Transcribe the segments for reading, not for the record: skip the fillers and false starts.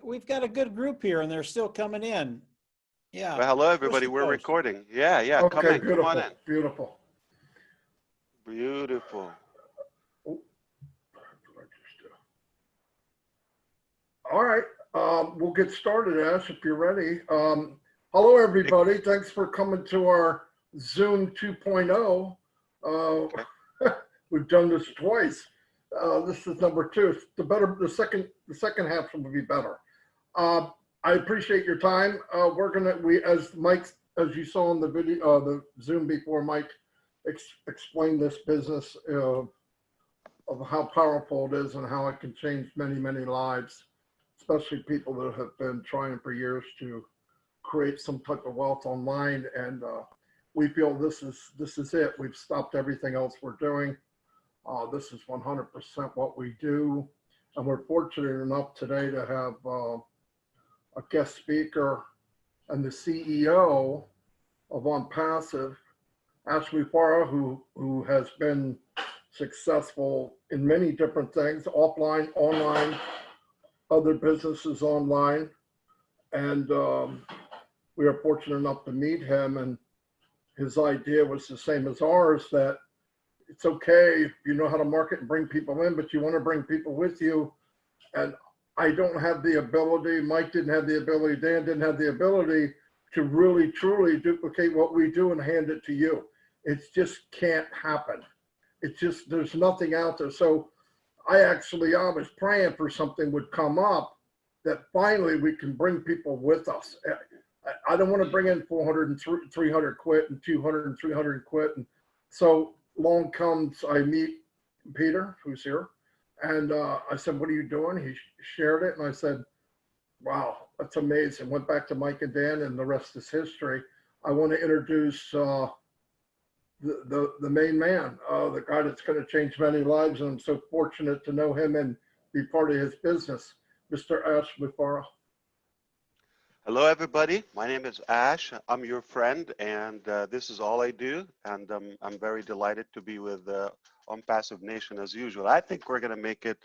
We've got a good group here, and they're still coming in. Yeah. Well, hello, everybody. We're recording. Yeah, yeah. Okay, come in. beautiful, Come on in. beautiful. Beautiful. Oh, all right, we'll get started, Ash, if you're ready. Hello, everybody. Thanks for coming to our Zoom 2.0. Okay. We've done this twice. This is number 2. The second half will be better. I appreciate your time. As Mike, as you saw in the video, the Zoom before, Mike explained this business of how powerful it is and how it can change many, many lives, especially people that have been trying for years to create some type of wealth online. And we feel this is it. We've stopped everything else we're doing. This is 100% what we do. And we're fortunate enough today to have a guest speaker and the CEO of ONPASSIVE, Ash Mufareh, who has been successful in many different things, offline, online, other businesses online. And we are fortunate enough to meet him, and his idea was the same as ours, that it's okay if you know how to market and bring people in, but you want to bring people with you. And I don't have the ability, Mike didn't have the ability, Dan didn't have the ability to really, truly duplicate what we do and hand it to you. It just can't happen. It's just, there's nothing out there. So I was praying for something would come up that finally we can bring people with us. I don't want to bring in 400 and 300 quit and 200 and 300 quit. And so along comes, I meet Peter, who's here. And I said, what are you doing? He shared it. And I said, wow, that's amazing. Went back to Mike and Dan, and the rest is history. I want to introduce the main man, the guy that's going to change many lives. And I'm so fortunate to know him and be part of his business, Mr. Ash Mufareh. Hello, everybody. My name is Ash. I'm your friend, and this is all I do. And I'm very delighted to be with ONPASSIVE Nation as usual. I think we're going to make it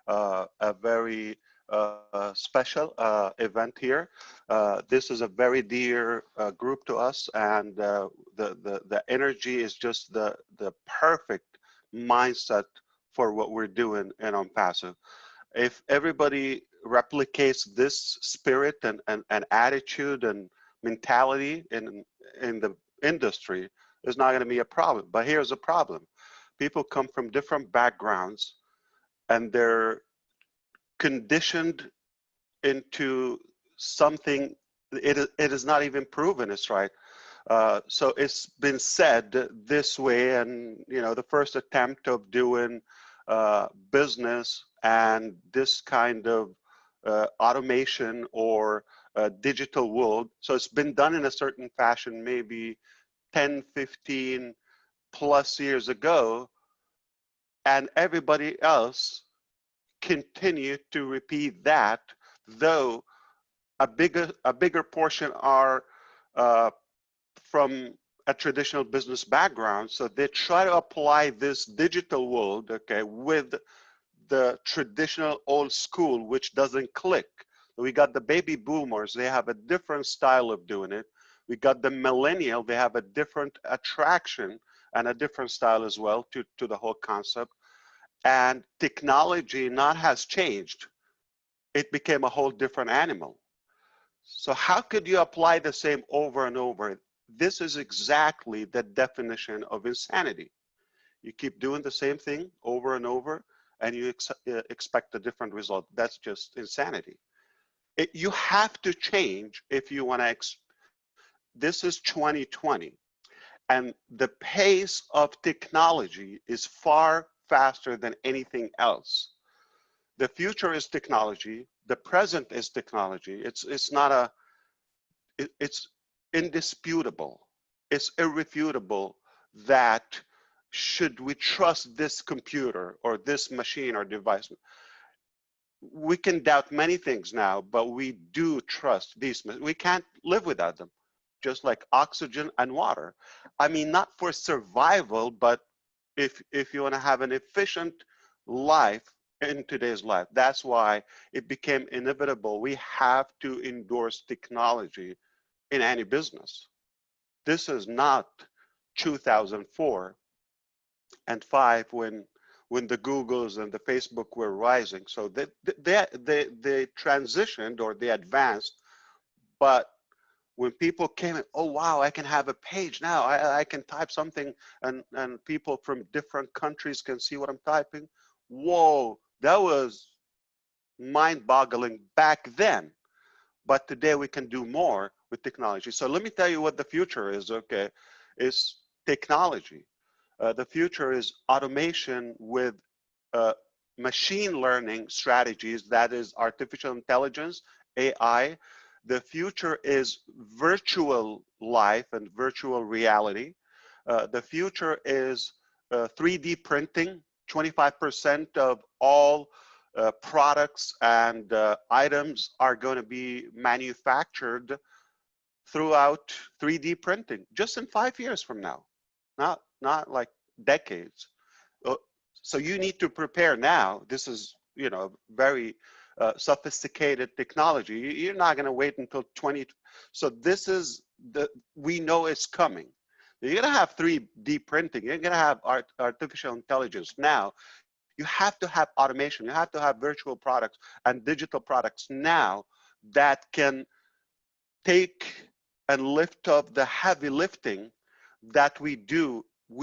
a very special event here. This is a very dear group to us, and the energy is just the perfect mindset for what we're doing in ONPASSIVE. If everybody replicates this spirit and attitude and mentality in the industry, there's not going to be a problem. But here's a problem. People come from different backgrounds, and they're conditioned into something it is not even proven it's right. So it's been said this way, and the first attempt of doing business and this kind of automation or digital world. So it's been done in a certain fashion, maybe 10, 15 plus years ago, and everybody else continue to repeat that, though a bigger portion are from a traditional business background. So they try to apply this digital world, okay, with the traditional old school, which doesn't click. We got the baby boomers, they have a different style of doing it. We got the millennial, they have a different attraction and a different style as well to the whole concept. And technology not has changed. It became a whole different animal. So how could you apply the same over and over? This is exactly the definition of insanity. You keep doing the same thing over and over, and you expect a different result. That's just insanity. You have to change if you want to. This is 2020, and the pace of technology is far faster than anything else. The future is technology. The present is technology. It's not a. It's indisputable. It's irrefutable that should we trust this computer or this machine or device? We can doubt many things now, but we do trust these. We can't live without them, just like oxygen and water. I mean, not for survival, but if you want to have an efficient life in today's life. That's why it became inevitable. We have to endorse technology in any business. This is not 2004 and 5 when the Googles and the Facebook were rising. So they transitioned or they advanced, but when people came in, oh wow, I can have a page now. I can type something and people from different countries can see what I'm typing. Whoa, that was mind-boggling back then. But today we can do more with technology. So let me tell you what the future is, okay? Is technology. The future is automation with machine learning strategies, that is artificial intelligence, AI. The future is virtual life and virtual reality. The future is 3D printing. 25% of all products and items are going to be manufactured throughout 3D printing just in 5 years from now, not like decades. So you need to prepare now. This is, you know, very sophisticated technology. You're not going to wait until 20. So this is we know it's coming. You're going to have 3D printing. You're going to have artificial intelligence. Now, you have to have automation. You have to have virtual products and digital products now that can take and lift up the heavy lifting that we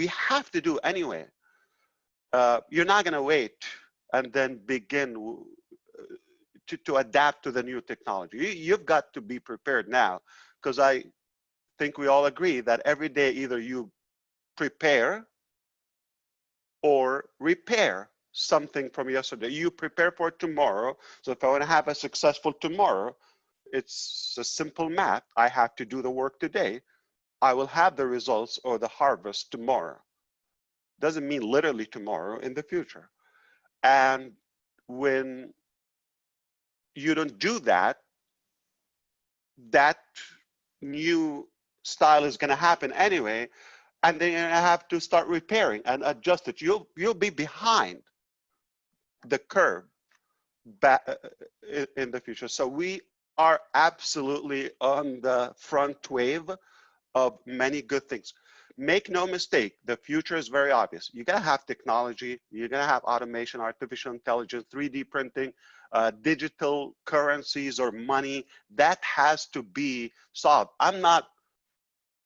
have to do anyway. You're not going to wait and then begin to adapt to the new technology. You've got to be prepared now, because I think we all agree that every day either you prepare or repair something from yesterday. You prepare for tomorrow. So if I want to have a successful tomorrow, it's a simple math. I have to do the work today. I will have the results or the harvest tomorrow. Doesn't mean literally tomorrow, in the future. And when you don't do that, that new style is going to happen anyway, and then you have to start repairing and adjust it. You'll be behind the curve back in the future. So we are absolutely on the front wave of many good things. Make no mistake, the future is very obvious. You're gonna have technology, you're gonna have automation, artificial intelligence, 3D printing, digital currencies or money. That has to be solved. I'm not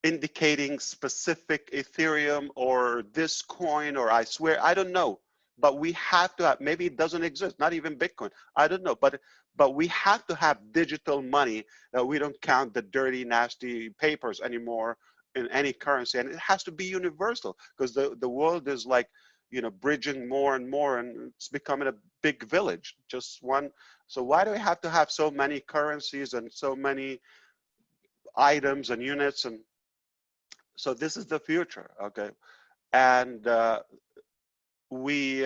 indicating specific Ethereum or this coin, or I swear, I don't know. But we have to have, maybe it doesn't exist, not even Bitcoin, I don't know. But we have to have digital money that we don't count the dirty, nasty papers anymore in any currency. And it has to be universal, because the world is like, you know, bridging more and more, and it's becoming a big village, just one. So why do we have to have so many currencies and so many items and units? And so this is the future, okay? And we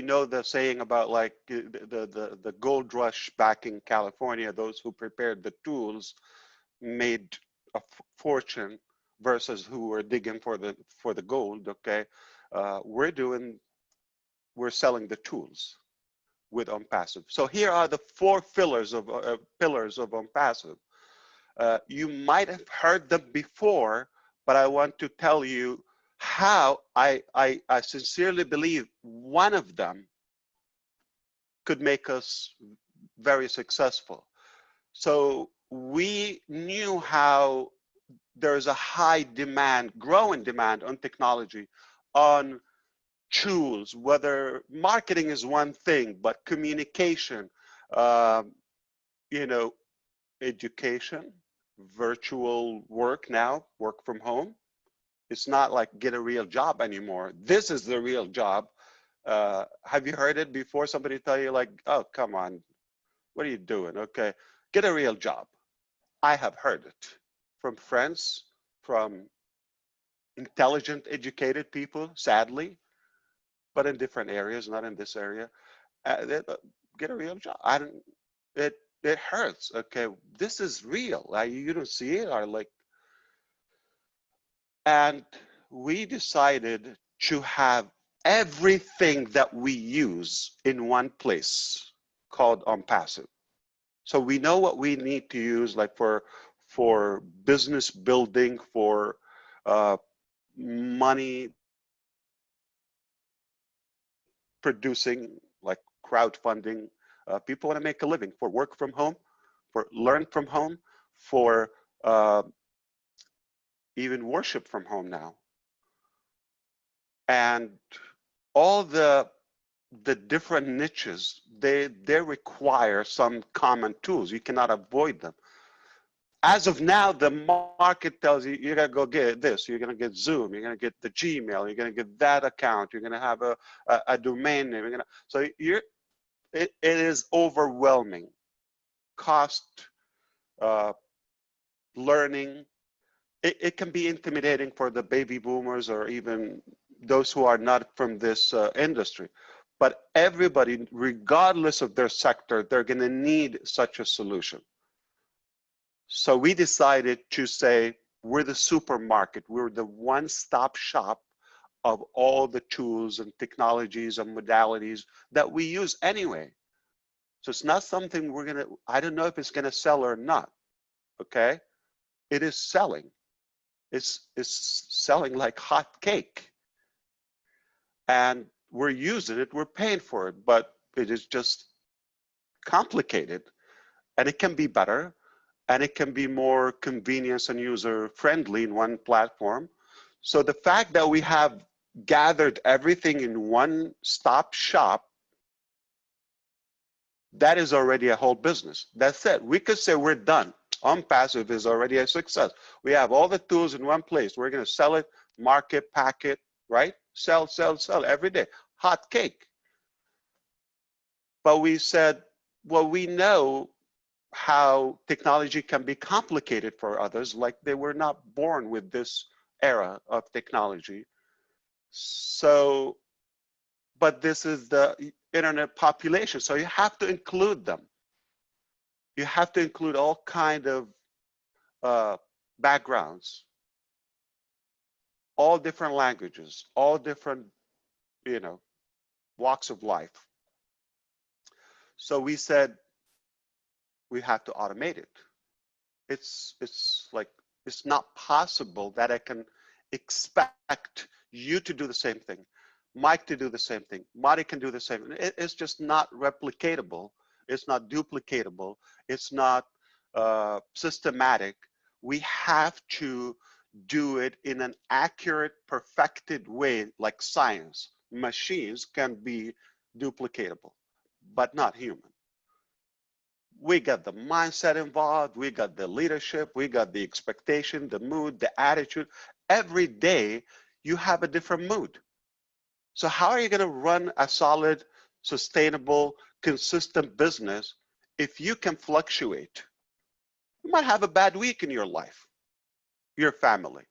know the saying about like the gold rush back in California. Those who prepared the tools made a fortune versus who were digging for the gold. Okay, we're selling the tools with ONPASSIVE. So here are the 4 pillars of ONPASSIVE. You might have heard them before, but I want to tell you how I sincerely believe one of them could make us very successful. So we knew how there's a high demand, growing demand on technology, on tools, whether marketing is one thing, but communication, you know, education, virtual work now, work from home. It's not like get a real job anymore. This is the real job. Have you heard it before? Somebody tell you like, oh, come on, what are you doing? Okay, get a real job. I have heard it from friends, from intelligent, educated people, sadly, but in different areas, not in this area. Get a real job. It hurts. Okay, this is real. You don't see it, or like. And we decided to have everything that we use in one place called ONPASSIVE. So we know what we need to use, like for business building, for money producing, like crowdfunding. People want to make a living, for work from home, for learn from home, for even worship from home now. And all the different niches, they require some common tools. You cannot avoid them. As of now, the market tells you, you're going to go get this, you're going to get Zoom, you're going to get the Gmail, you're going to get that account, you're going to have a domain name. So it is overwhelming. Cost, learning, it can be intimidating for the baby boomers or even those who are not from this industry. But everybody, regardless of their sector, they're going to need such a solution. So we decided to say, we're the supermarket. We're the one-stop shop of all the tools and technologies and modalities that we use anyway. So it's not something we're going to, I don't know if it's going to sell or not, okay? It is selling. It's selling like hot cake. And we're using it, we're paying for it, but it is just complicated. And it can be better, and it can be more convenient and user-friendly in one platform. So the fact that we have gathered everything in one-stop shop, that is already a whole business. That's it. We could say we're done. ONPASSIVE is already a success. We have all the tools in one place. We're going to sell it, market, pack it, right? Sell, sell, sell every day. Hot cake. But we said, well, we know how technology can be complicated for others, like they were not born with this era of technology. So, but this is the internet population, so you have to include them. You have to include all kind of backgrounds, all different languages, all different, walks of life. So we said, we have to automate it. It's not possible that I can expect you to do the same thing, Mike to do the same thing, Marty can do the same thing. It's just not replicatable. It's not duplicatable. It's not systematic. We have to do it in an accurate, perfected way, like science. Machines can be duplicatable, but not human. We got the mindset involved, we got the leadership, we got the expectation, the mood, the attitude. Every day you have a different mood. So how are you going to run a solid, sustainable, consistent business if you can fluctuate? You might have a bad week in your life, your family.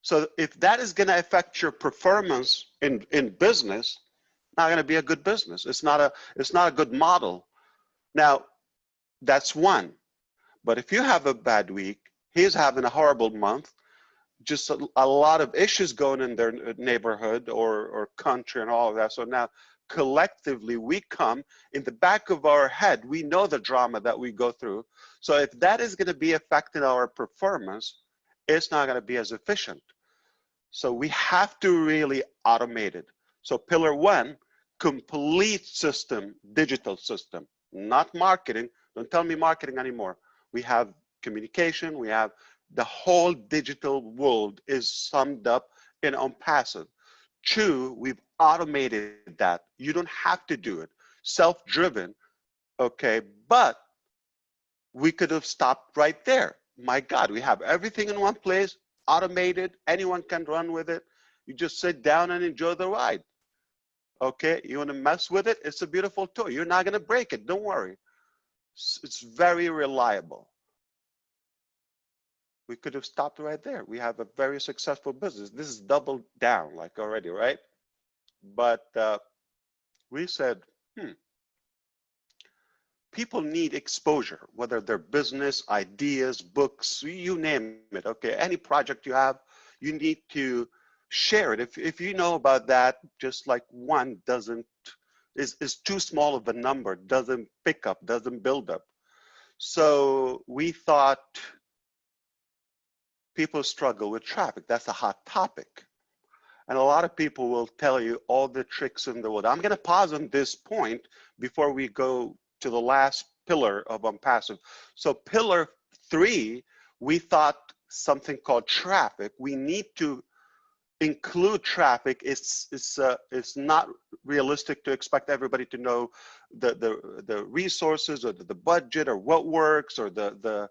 So if that is going to affect your performance in business, not going to be a good business. It's not a good model. Now, that's one. But if you have a bad week, he's having a horrible month, just a lot of issues going in their neighborhood or country and all of that. So now collectively we come in the back of our head, we know the drama that we go through. So if that is going to be affecting our performance, it's not going to be as efficient. So we have to really automate it. So pillar one, complete system, digital system, not marketing. Don't tell me marketing anymore. We have communication, we have the whole digital world is summed up in ONPASSIVE. Two, we've automated that. You don't have to do it. Self-driven, okay, but we could have stopped right there. My God, we have everything in one place, automated, anyone can run with it. You just sit down and enjoy the ride. Okay, you want to mess with it? It's a beautiful toy. You're not going to break it, don't worry. It's very reliable. We could have stopped right there. We have a very successful business. This is doubled down like already, right? But we said, people need exposure, whether they're business, ideas, books, you name it, okay? Any project you have, you need to share it. If you know about that, just like one is too small of a number, doesn't pick up, doesn't build up. So we thought people struggle with traffic. That's a hot topic. And a lot of people will tell you all the tricks in the world. I'm going to pause on this point before we go to the last pillar of ONPASSIVE. So pillar 3, we thought something called traffic. We need to include traffic. It's not realistic to expect everybody to know the resources or the budget or what works or the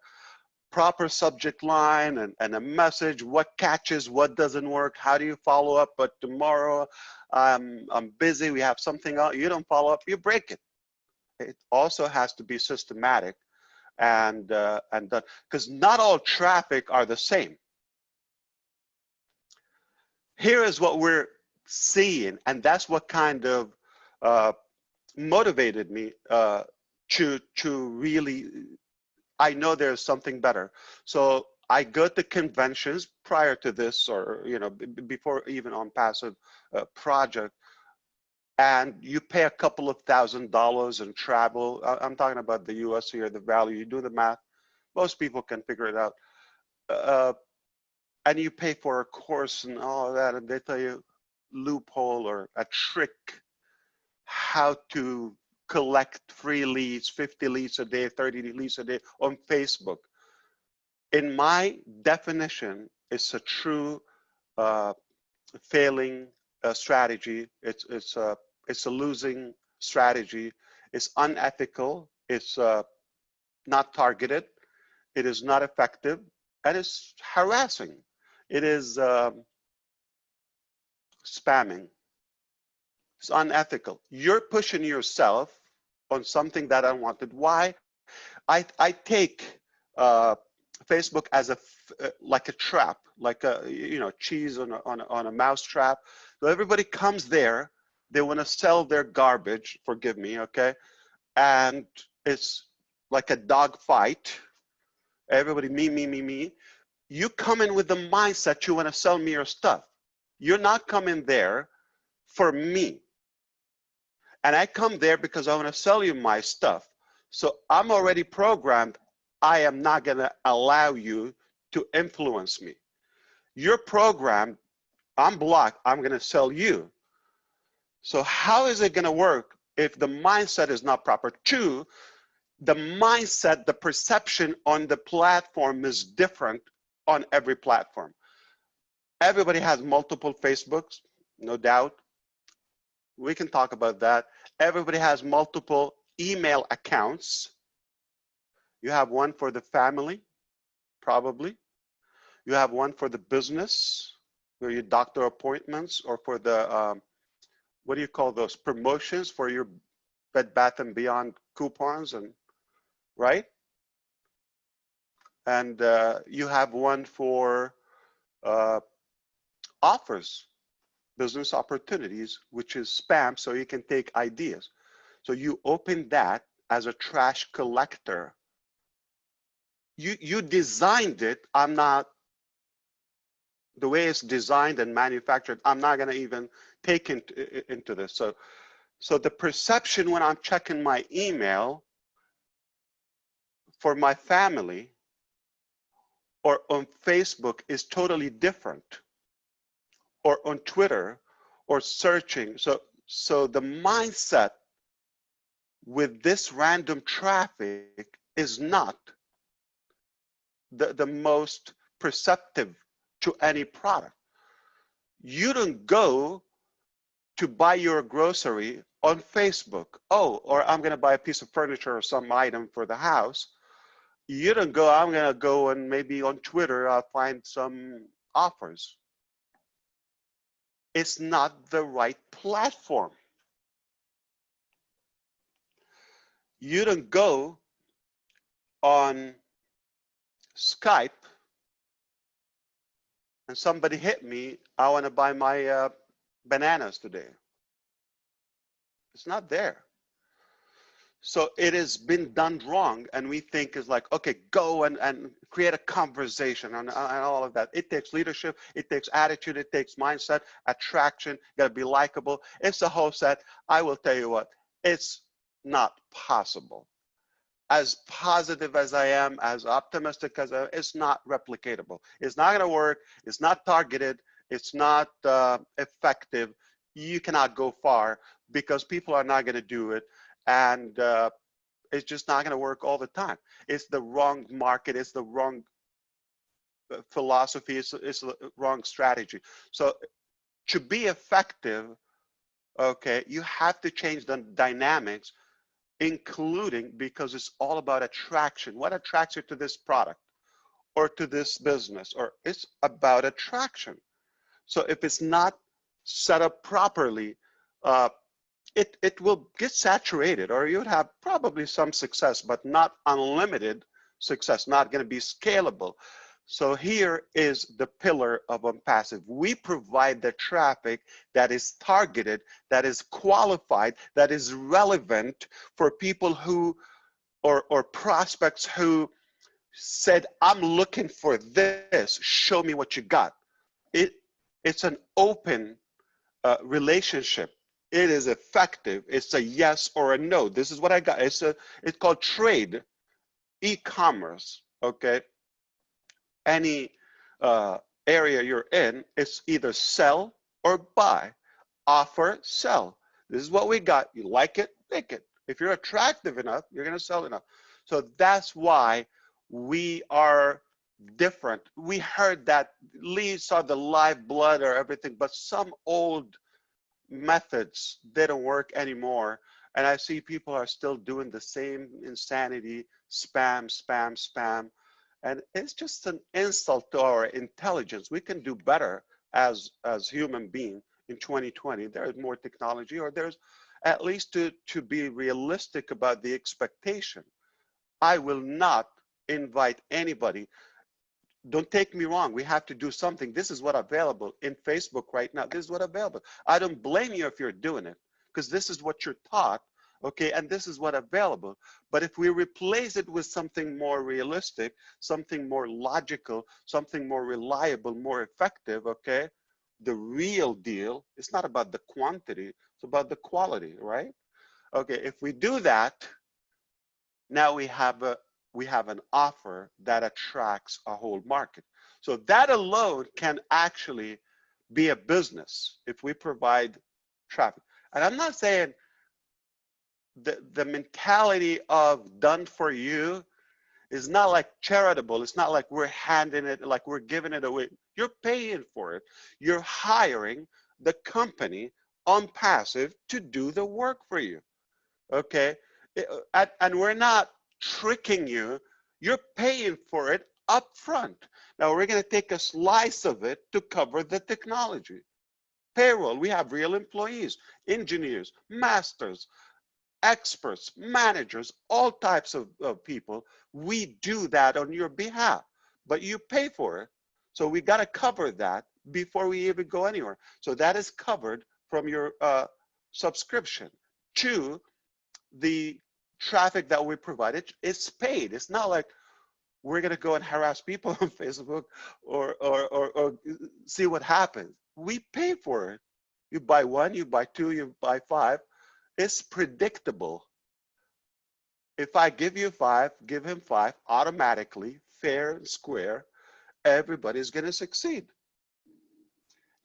proper subject line and a message, what catches, what doesn't work, how do you follow up, but tomorrow I'm busy, we have something else, you don't follow up, you break it. It also has to be systematic and done, because not all traffic are the same. Here is what we're seeing, and that's what kind of motivated me to really, I know there's something better. So I go to conventions prior to this, or before even ONPASSIVE project, and you pay a couple of $1,000s in travel. I'm talking about the US here, the value. You do the math. Most people can figure it out. And you pay for a course and all of that, and they tell you loophole or a trick how to collect free leads, 50 leads a day, 30 leads a day on Facebook. In my definition, it's a true failing strategy. It's a losing strategy. It's unethical. It's not targeted. It is not effective, and it's harassing. It is spamming. It's unethical. You're pushing yourself on something that I wanted. Why? I take Facebook as like a trap, like a cheese on a mouse trap. So everybody comes there. They want to sell their garbage. Forgive me, okay? And it's like a dog fight. Everybody me. You come in with the mindset you want to sell me your stuff. You're not coming there for me. And I come there because I want to sell you my stuff. So I'm already programmed. I am not going to allow you to influence me. You're programmed. I'm blocked. I'm going to sell you. So how is it going to work if the mindset is not proper? 2, the mindset, the perception on the platform is different on every platform. Everybody has multiple Facebooks, no doubt. We can talk about that. Everybody has multiple email accounts. You have one for the family, probably. You have one for the business, for your doctor appointments, or for the, what do you call those, promotions for your Bed Bath & Beyond coupons, and right? And you have one for offers, business opportunities, which is spam, so you can take ideas. So you open that as a trash collector. You designed it. I'm not, the way it's designed and manufactured, I'm not going to even take into this. So the perception when I'm checking my email for my family or on Facebook is totally different, or on Twitter, or searching. So the mindset with this random traffic is not the most perceptive to any product. You don't go to buy your grocery on Facebook. Oh, or I'm going to buy a piece of furniture or some item for the house. You don't go, I'm going to go and maybe on Twitter, I'll find some offers. It's not the right platform. You don't go on Skype and somebody hit me, I want to buy my bananas today. It's not there. So it has been done wrong, and we think is like, okay, go and create a conversation and all of that. It takes leadership, it takes attitude, it takes mindset, attraction, you gotta be likable. It's a whole set. I will tell you what, it's not possible. As positive as I am, as optimistic as I am, it's not replicatable. It's not gonna work, it's not targeted, it's not effective. You cannot go far because people are not gonna do it. And it's just not going to work all the time. It's the wrong market. It's the wrong philosophy. It's the wrong strategy. So to be effective, okay, you have to change the dynamics, including, because it's all about attraction. What attracts you to this product or to this business? Or it's about attraction. So if it's not set up properly, it will get saturated, or you'd have probably some success, but not unlimited success, not going to be scalable. So here is the pillar of ONPASSIVE. We provide the traffic that is targeted, that is qualified, that is relevant for people who, or prospects who said, I'm looking for this, show me what you got. It's an open relationship. It is effective. It's a yes or a no. This is what I got. It's called trade, e-commerce. Okay. Any area you're in, it's either sell or buy, offer, sell. This is what we got. You like it, take it. If you're attractive enough, you're going to sell enough. So that's why we are different. We heard that Lee saw the live blood or everything, but some old methods didn't work anymore, and I see people are still doing the same insanity, spam, and it's just an insult to our intelligence. We can do better as human beings in 2020. There's more technology, or there's at least to be realistic about the expectation. I will not invite anybody. Don't take me wrong, we have to do something. This is what available in Facebook right now. This is what available. I don't blame you if you're doing it, because this is what you're taught, okay, and this is what available. But if we replace it with something more realistic, something more logical, something more reliable, more effective, okay, the real deal, it's not about the quantity, it's about the quality, right? Okay, if we do that, now we have an offer that attracts a whole market. So that alone can actually be a business if we provide traffic. And I'm not saying the mentality of done for you is not like charitable. It's not like we're handing it, like we're giving it away. You're paying for it. You're hiring the company ONPASSIVE to do the work for you, okay? And we're not tricking you. You're paying for it up front. Now we're going to take a slice of it to cover the technology. Payroll, we have real employees, engineers, masters, experts, managers, all types of people. We do that on your behalf, but you pay for it. So we got to cover that before we even go anywhere. So that is covered from your subscription to the traffic that we provide. It's paid. It's not like we're going to go and harass people on Facebook or see what happens. We pay for it. You buy one, you buy two, you buy five. It's predictable. If I give you five, give him five, automatically, fair and square, everybody's going to succeed.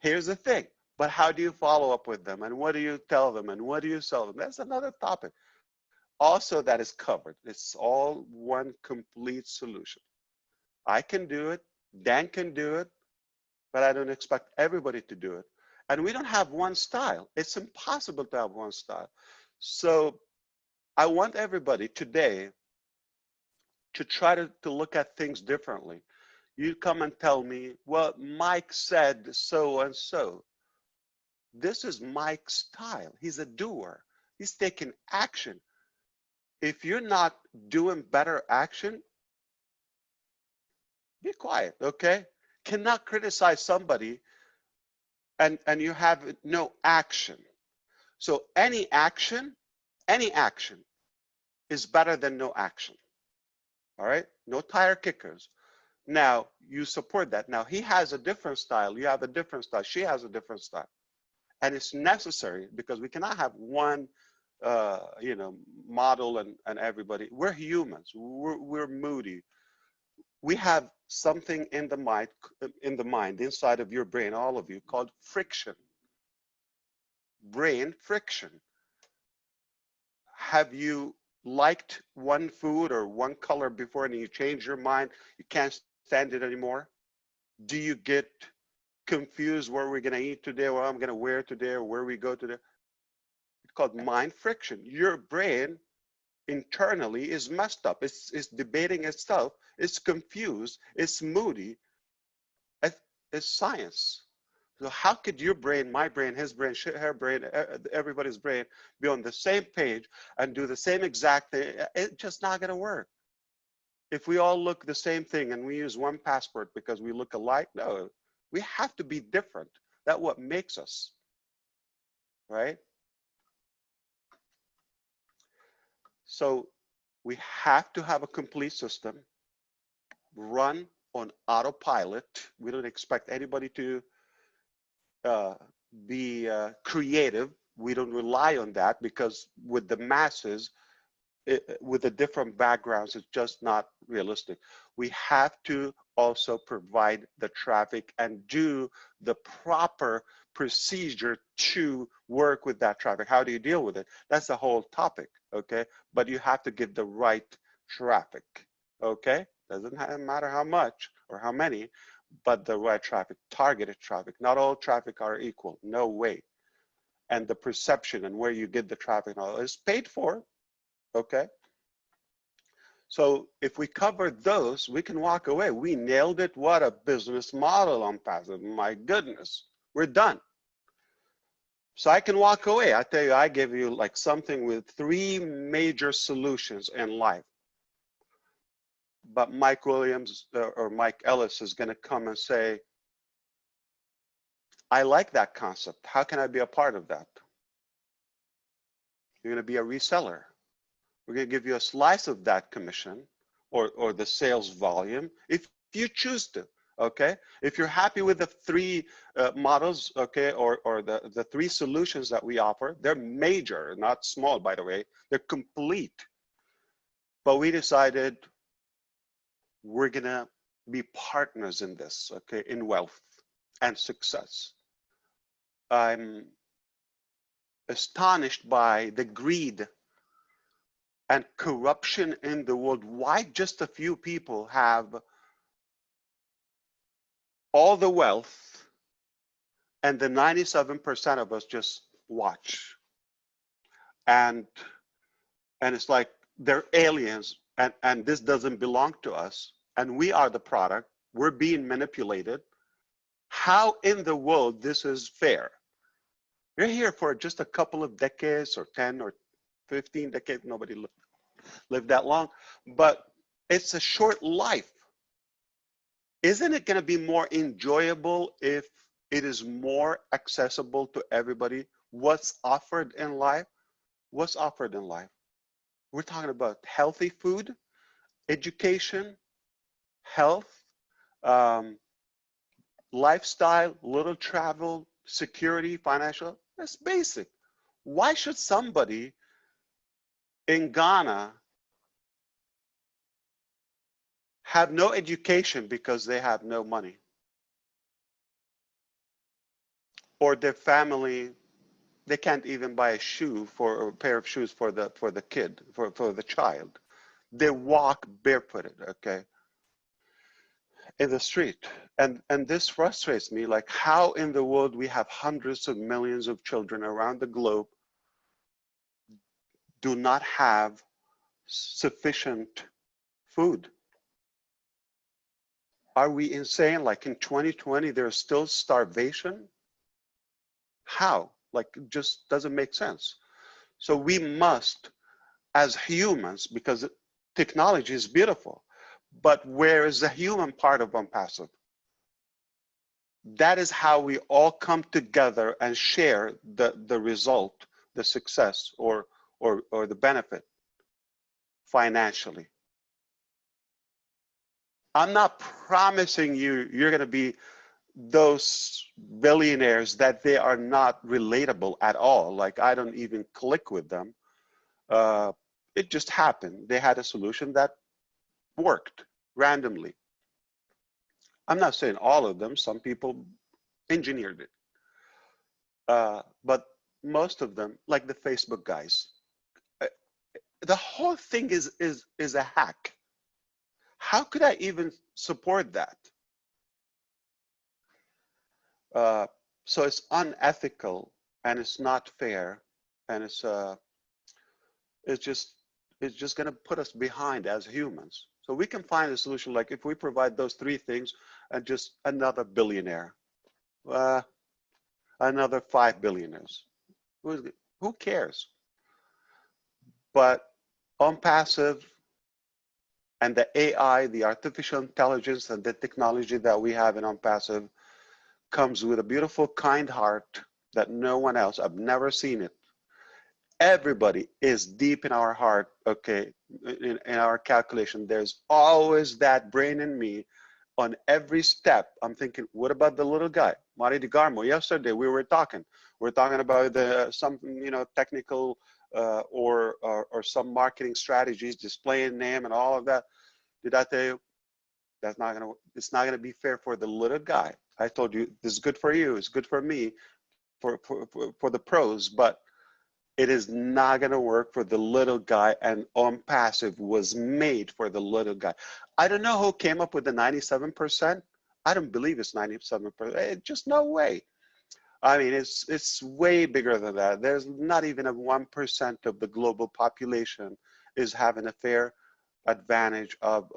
Here's the thing. But how do you follow up with them? And what do you tell them? And what do you sell them? That's another topic. Also, that is covered. It's all one complete solution. I can do it. Dan can do it. But I don't expect everybody to do it. And we don't have one style. It's impossible to have one style. So I want everybody today to try to look at things differently. You come and tell me, well, Mike said so and so. This is Mike's style. He's a doer. He's taking action. If you're not doing better action, be quiet, okay? Cannot criticize somebody and you have no action. So any action is better than no action. All right? No tire kickers. Now, you support that. Now, he has a different style. You have a different style. She has a different style. And it's necessary because we cannot have one, model and everybody. We're humans. We're moody. We have something in the mind, inside of your brain, all of you, called friction. Brain friction. Have you liked one food or one color before and you change your mind? You can't stand it anymore? Do you get confused where we're going to eat today, what I'm going to wear today, or where we go today? It's called mind friction. Your brain internally is messed up. It's debating itself. It's confused. It's moody. It's science. So how could your brain, my brain, his brain, her brain, everybody's brain be on the same page and do the same exact thing? It's just not going to work. If we all look the same thing and we use one passport because we look alike, no, we have to be different. That's what makes us, right? So we have to have a complete system run on autopilot. We don't expect anybody to be creative. We don't rely on that because with the masses, with the different backgrounds, it's just not realistic. We have to also provide the traffic and do the proper procedure to work with that traffic. How do you deal with it? That's the whole topic, okay? But you have to get the right traffic, okay? Doesn't matter how much or how many, but the right traffic, targeted traffic. Not all traffic are equal, no way. And the perception and where you get the traffic and all is paid for, okay? So if we cover those, we can walk away. We nailed it. What a business model ONPASSIVE. My goodness, we're done. So I can walk away. I tell you, I give you like something with 3 major solutions in life. But Mike Williams or Mike Ellis is going to come and say, I like that concept. How can I be a part of that? You're going to be a reseller. We're going to give you a slice of that commission or the sales volume if you choose to, okay? If you're happy with the 3 models, okay, or the 3 solutions that we offer, they're major, not small, by the way. They're complete. But we decided we're going to be partners in this, okay, in wealth and success. I'm astonished by the greed and corruption in the world. Why just a few people have all the wealth and the 97% of us just watch? And it's like they're aliens and this doesn't belong to us and we are the product. We're being manipulated. How in the world this is fair? You're here for just a couple of decades or 10 or 15 decades. Nobody lived that long, but it's a short life. Isn't it going to be more enjoyable if it is more accessible to everybody? What's offered in life? What's offered in life? We're talking about healthy food, education, health, lifestyle, little travel, security, financial. That's basic. Why should somebody in Ghana have no education because they have no money? Or their family, they can't even buy a shoe or a pair of shoes for the kid, for the child. They walk barefooted, okay, in the street. And this frustrates me, like how in the world we have hundreds of millions of children around the globe do not have sufficient food. Are we insane? Like in 2020, there's still starvation? How? Like it just doesn't make sense. So we must, as humans, because technology is beautiful, but where is the human part of ONPASSIVE? That is how we all come together and share the result, the success, or the benefit. financially. I'm not promising you you're going to be those billionaires that they are not relatable at all. Like I don't even click with them. It just happened. They had a solution that worked randomly. I'm not saying all of them. Some people engineered it. But most of them, like the Facebook guys, the whole thing is a hack. How could I even support that? So it's unethical and it's not fair, and it's just going to put us behind as humans. So we can find a solution, like if we provide those three things and just another billionaire, another 5 billionaires. Who cares? But ONPASSIVE and the AI, the artificial intelligence and the technology that we have in ONPASSIVE comes with a beautiful, kind heart that no one else, I've never seen it. Everybody is deep in our heart, okay, in our calculation. There's always that brain in me on every step. I'm thinking, what about the little guy, Mari DeGarmo? Yesterday we were talking about some, technical or some marketing strategies, displaying name and all of that. Did I tell you it's not gonna be fair for the little guy? I told you this is good for you, it's good for me, for the pros, but it is not going to work for the little guy, and ONPASSIVE was made for the little guy. I don't know who came up with the 97%. I don't believe it's 97%. Just no way. I mean, it's way bigger than that. There's not even a 1% of the global population is having a fair advantage of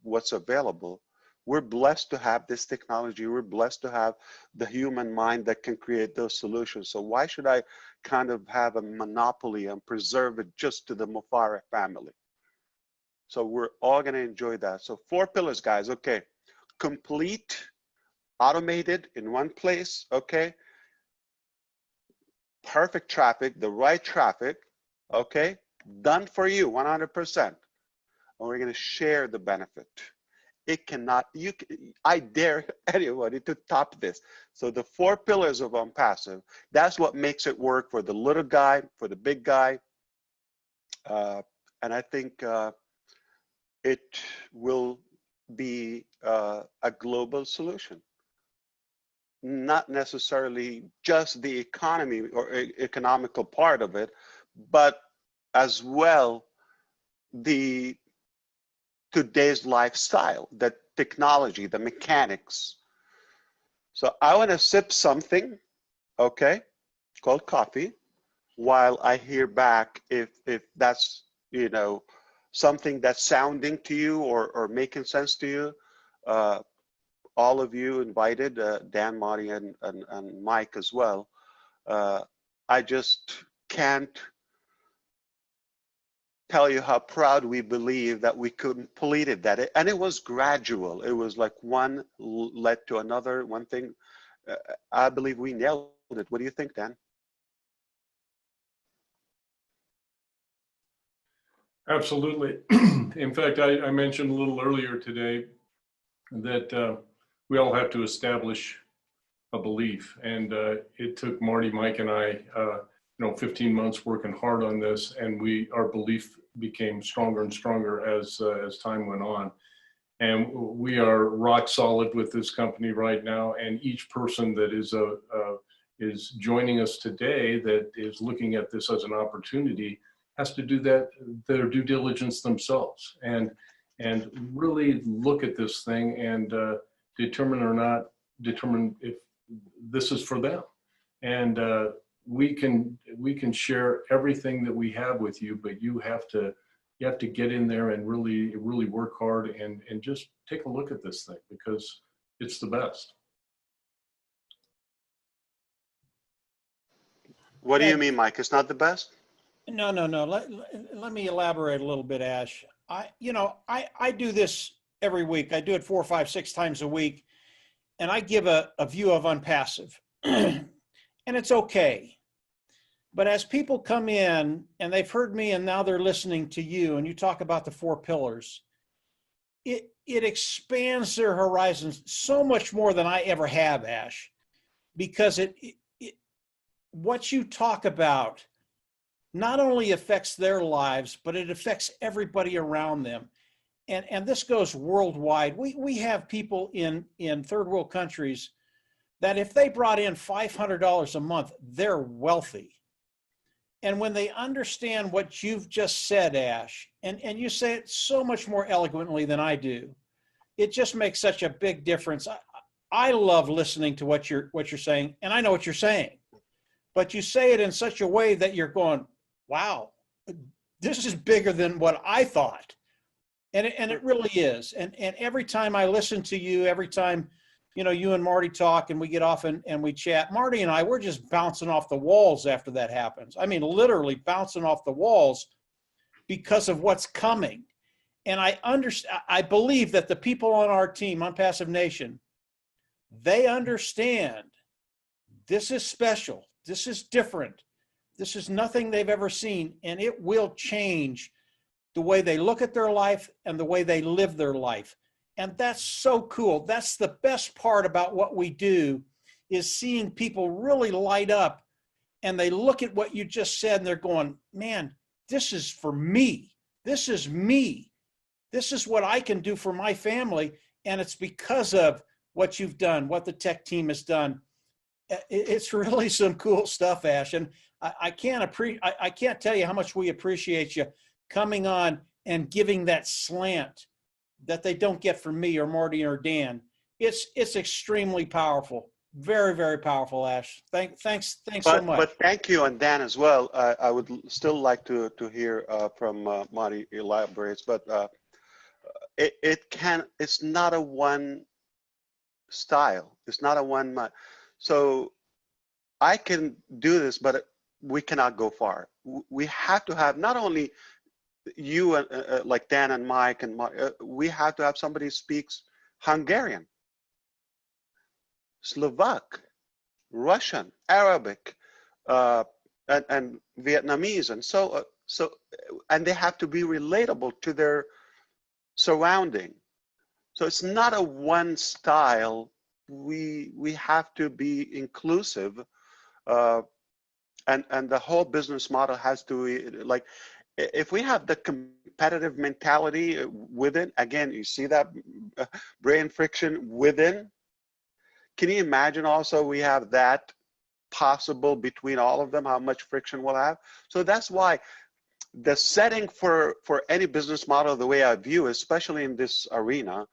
what's available. We're blessed to have this technology. We're blessed to have the human mind that can create those solutions. So why should I kind of have a monopoly and preserve it just to the Mufareh family? So we're all going to enjoy that. So 4 pillars, guys. Okay. Complete, automated in one place. Okay. Perfect traffic, the right traffic. Okay. Done for you 100%. And we're going to share the benefit. It cannot, I dare anybody to top this. So the 4 pillars of ONPASSIVE, that's what makes it work for the little guy, for the big guy. And I think it will be a global solution. Not necessarily just the economy or economical part of it, but as well today's lifestyle, the technology, the mechanics. So I want to sip something, okay, called coffee, while I hear back if that's, something that's sounding to you or making sense to you. All of you invited, Dan, Marty, and Mike as well. I just can't tell you how proud we believe that we completed that. And it was gradual. It was like one led to another, one thing. I believe we nailed it. What do you think, Dan? Absolutely. In fact, I mentioned a little earlier today that we all have to establish a belief. And it took Marty, Mike, and I 15 months working hard on this, and our belief became stronger and stronger as time went on. And we are rock solid with this company right now. And each person that is joining us today that is looking at this as an opportunity has to do their due diligence themselves and really look at this thing and determine if this is for them. And we can share everything that we have with you, but you have to get in there and really work hard and just take a look at this thing, because it's the best. What do you mean, Mike? It's not the best? No. Let me elaborate a little bit, Ash. I do this every week. I do it 4, 5, 6 times a week, and I give a view of ONPASSIVE, and it's okay. But as people come in and they've heard me and now they're listening to you and you talk about the 4 pillars, it expands their horizons so much more than I ever have, Ash, because what you talk about not only affects their lives, but it affects everybody around them. And this goes worldwide. We have people in third world countries that if they brought in $500 a month, they're wealthy. And when they understand what you've just said, Ash, and you say it so much more eloquently than I do, it just makes such a big difference. I love listening to what you're saying, and I know what you're saying, but you say it in such a way that you're going, wow, this is bigger than what I thought. And it really is. And every time I listen to you, every time, you know, you and Marty talk and we get off and we chat, Marty and I, we're just bouncing off the walls after that happens. I mean, literally bouncing off the walls because of what's coming. And I believe that the people on our team, ONPASSIVE Nation, they understand this is special. This is different. This is nothing they've ever seen, and it will change the way they look at their life and the way they live their life. And that's so cool. That's the best part about what we do, is seeing people really light up and they look at what you just said and they're going, man, this is for me. This is me. This is what I can do for my family. And it's because of what you've done, what the tech team has done. It's really some cool stuff, Ash. And I can't tell you how much we appreciate you coming on and giving that slant that they don't get from me or Marty or Dan. It's extremely powerful. Very, very powerful, Ash. Thanks so much. But thank you, and Dan as well. I would still like to hear from Marty elaborates, but it's not a one style. It's not a one. So I can do this, but we cannot go far. We have to have not only you like Dan and Mike and we have to have somebody who speaks Hungarian, Slovak, Russian, Arabic, and Vietnamese, and so and they have to be relatable to their surrounding. So it's not a one style. We have to be inclusive, and the whole business model has to, like, if we have the competitive mentality within, again, you see that brain friction within. Can you imagine also we have that possible between all of them, how much friction we'll have? So that's why the setting for any business model, the way I view, especially in this arena,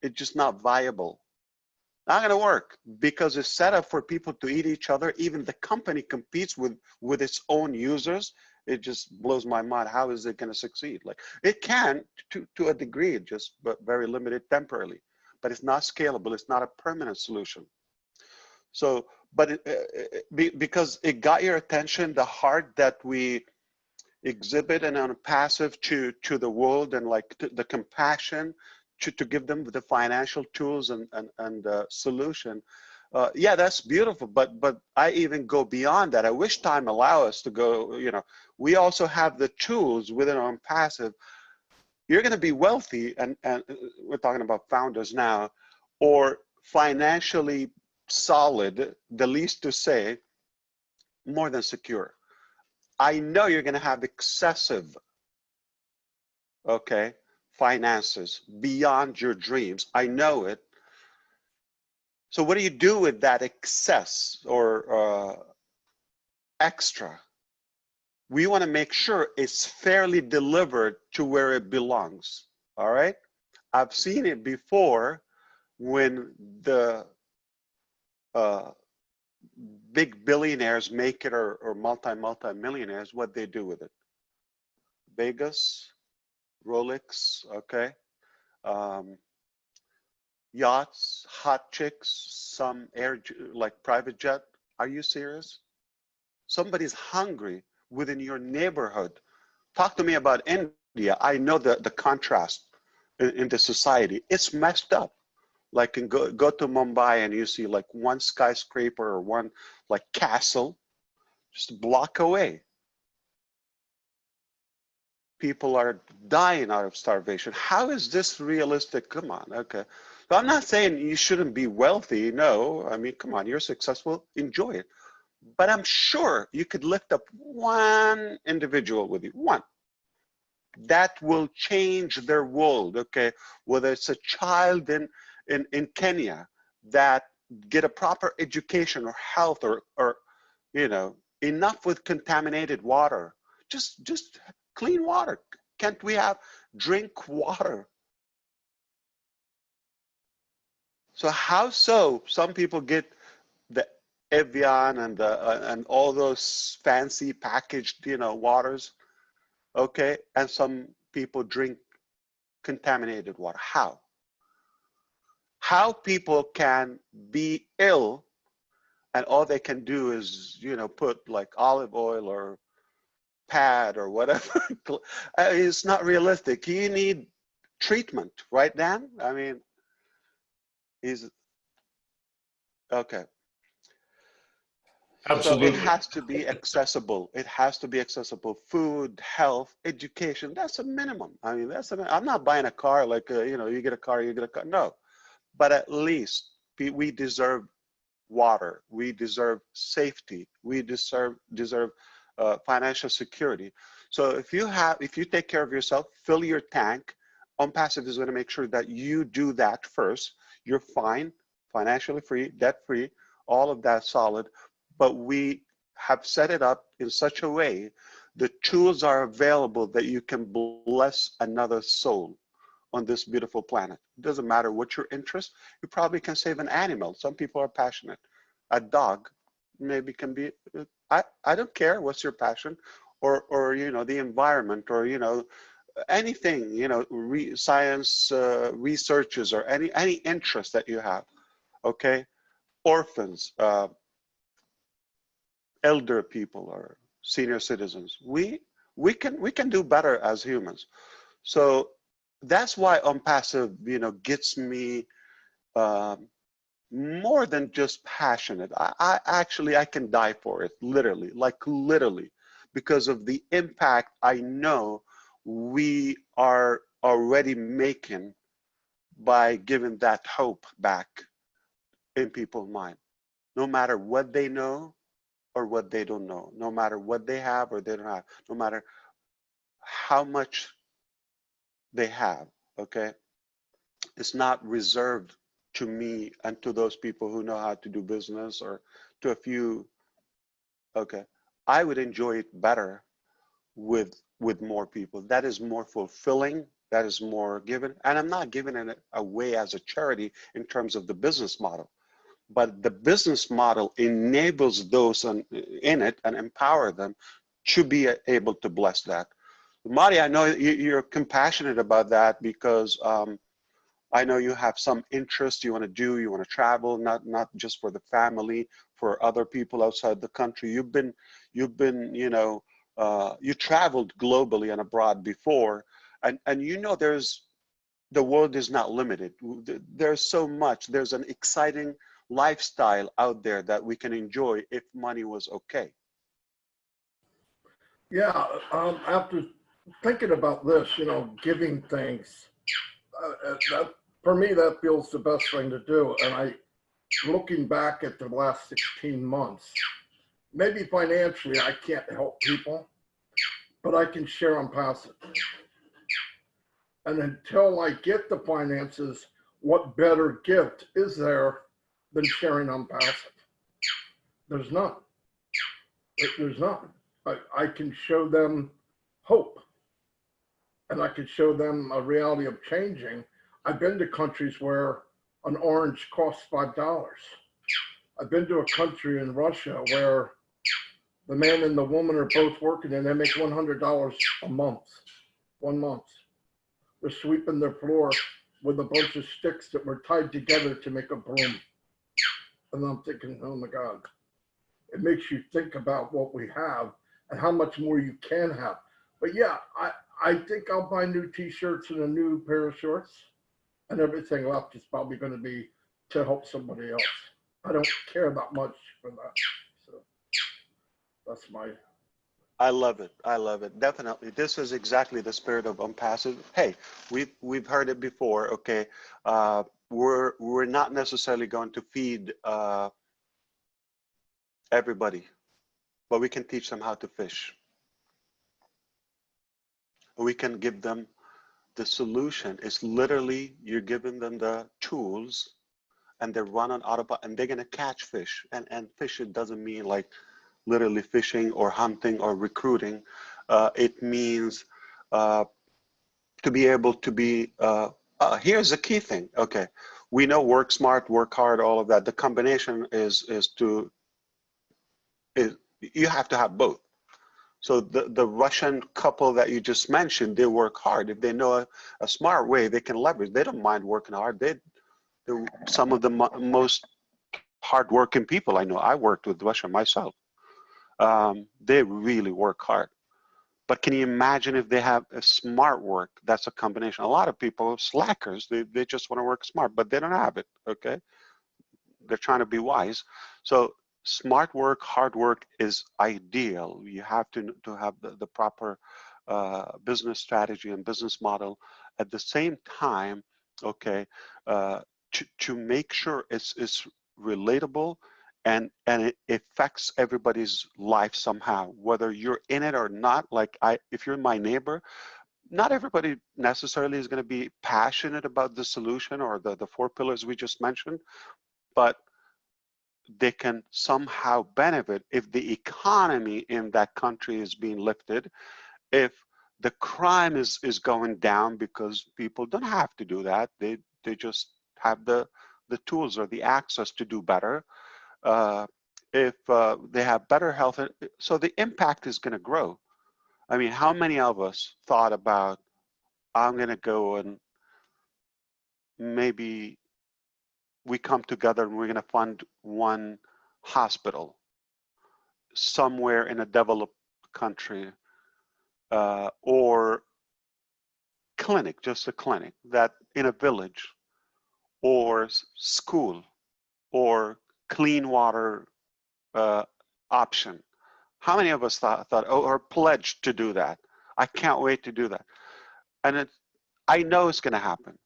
it's just not viable. Not going to work, because it's set up for people to eat each other. Even the company competes with its own users. It just blows my mind. How is it going to succeed? Like, it can to a degree, just but very limited temporarily, but it's not scalable. It's not a permanent solution. So, but because it got your attention, the heart that we exhibit and ONPASSIVE to the world, and like the compassion to give them the financial tools and solution. Yeah, that's beautiful, but I even go beyond that. I wish time allow us to go, you know, we also have the tools within ONPASSIVE. You're going to be wealthy, and we're talking about founders now, or financially solid, the least to say, more than secure. I know you're going to have excessive, okay, finances beyond your dreams. I know it. So what do you do with that excess or extra? We want to make sure it's fairly delivered to where it belongs. All right. I've seen it before when the big billionaires make it, or multi-millionaires, what they do with it. Vegas, Rolex, okay. Yachts, hot chicks, some like private jet. Are you serious? Somebody's hungry within your neighborhood. Talk to me about India. I know the contrast in the society. It's messed up. Like, go to Mumbai and you see like one skyscraper or one like castle just a block away. People are dying out of starvation. How is this realistic? Come on, okay. So I'm not saying you shouldn't be wealthy. No, I mean, come on, you're successful, enjoy it. But I'm sure you could lift up one individual with you, one, that will change their world, okay? Whether it's a child in Kenya that get a proper education or health or you know, enough with contaminated water. Just clean water. Can't we have drink water? So how so? Some people get the Evian and all those fancy packaged, you know, waters, okay? And some people drink contaminated water. How? How people can be ill and all they can do is, you know, put like olive oil or pad or whatever. It's not realistic. You need treatment, right, Dan? I mean, is okay. Absolutely. So it has to be accessible. It has to be accessible. Food, health, education. That's a minimum. I mean, I'm not buying a car like you know, you get a car, you get a car. No, but at least we deserve water. We deserve safety. We deserve financial security. So if you take care of yourself, fill your tank, ONPASSIVE is going to make sure that you do that first. You're fine, financially free, debt free, all of that solid. But we have set it up in such a way the tools are available that you can bless another soul on this beautiful planet. It doesn't matter what your interest, you probably can save an animal. Some people are passionate. A dog maybe can be, I don't care what's your passion, or you know, the environment, or you know, anything, you know, science researches, or any interest that you have, okay? Orphans, elder people, or senior citizens. We can do better as humans. So that's why ONPASSIVE, you know, gets me more than just passionate. I actually, I can die for it, literally, like literally, because of the impact I know we are already making by giving that hope back in people's mind, no matter what they know or what they don't know, no matter what they have or they don't have, no matter how much they have, okay? It's not reserved to me and to those people who know how to do business, or to a few, okay? I would enjoy it better with more people. That is more fulfilling, that is more given. And I'm not giving it away as a charity in terms of the business model, but the business model enables those in it and empower them to be able to bless that. Marty, I know you're compassionate about that because I know you have some interest you want to do, you want to travel, not just for the family, for other people outside the country. You've been, you know, you traveled globally and abroad before, and you know, the world is not limited. There's so much, there's an exciting lifestyle out there that we can enjoy if money was okay. Yeah, after thinking about this, you know, giving things, that, for me, that feels the best thing to do. And looking back at the last 16 months, maybe financially I can't help people, but I can share ONPASSIVE. And until I get the finances, what better gift is there than sharing ONPASSIVE? There's none. There's none. I can show them hope, and I can show them a reality of changing. I've been to countries where an orange costs $5. I've been to a country in Russia where the man and the woman are both working and they make $100 a month, 1 month. They're sweeping their floor with a bunch of sticks that were tied together to make a broom. And I'm thinking, oh my God, it makes you think about what we have and how much more you can have. But yeah, I think I'll buy new t-shirts and a new pair of shorts, and everything left is probably going to be to help somebody else. I don't care that much for that. So That's my. I love it. I love it. Definitely. This is exactly the spirit of ONPASSIVE. Hey, we've heard it before. Okay, we're not necessarily going to feed everybody, but we can teach them how to fish. We can give them the solution. It's literally you're giving them the tools, and they're running autopilot, and they're gonna catch fish. And fish, it doesn't mean like literally fishing or hunting or recruiting. It means to be able to be, here's the key thing. Okay, we know work smart, work hard, all of that. The combination is you have to have both. So the Russian couple that you just mentioned, they work hard. If they know a smart way, they can leverage. They don't mind working hard. They're some of the most hardworking people I know. I worked with Russia myself. They really work hard. But can you imagine if they have a smart work? That's a combination. A lot of people, slackers, they just want to work smart, but they don't have it, okay? They're trying to be wise. So smart work, hard work is ideal. You have to have the proper business strategy and business model. At the same time, okay, to make sure it's relatable and it affects everybody's life somehow, whether you're in it or not. Like if you're my neighbor, not everybody necessarily is going to be passionate about the solution or the 4 pillars we just mentioned, but they can somehow benefit if the economy in that country is being lifted, if the crime is going down, because people don't have to do that. They just have the tools or the access to do better. If they have better health, so the impact is going to grow. I mean, how many of us thought about, I'm going to go and maybe we come together and we're going to fund one hospital somewhere in a developed country, or clinic, just a clinic that in a village, or school, or clean water option. How many of us thought oh, or pledged to do that? I can't wait to do that. And I know it's going to happen.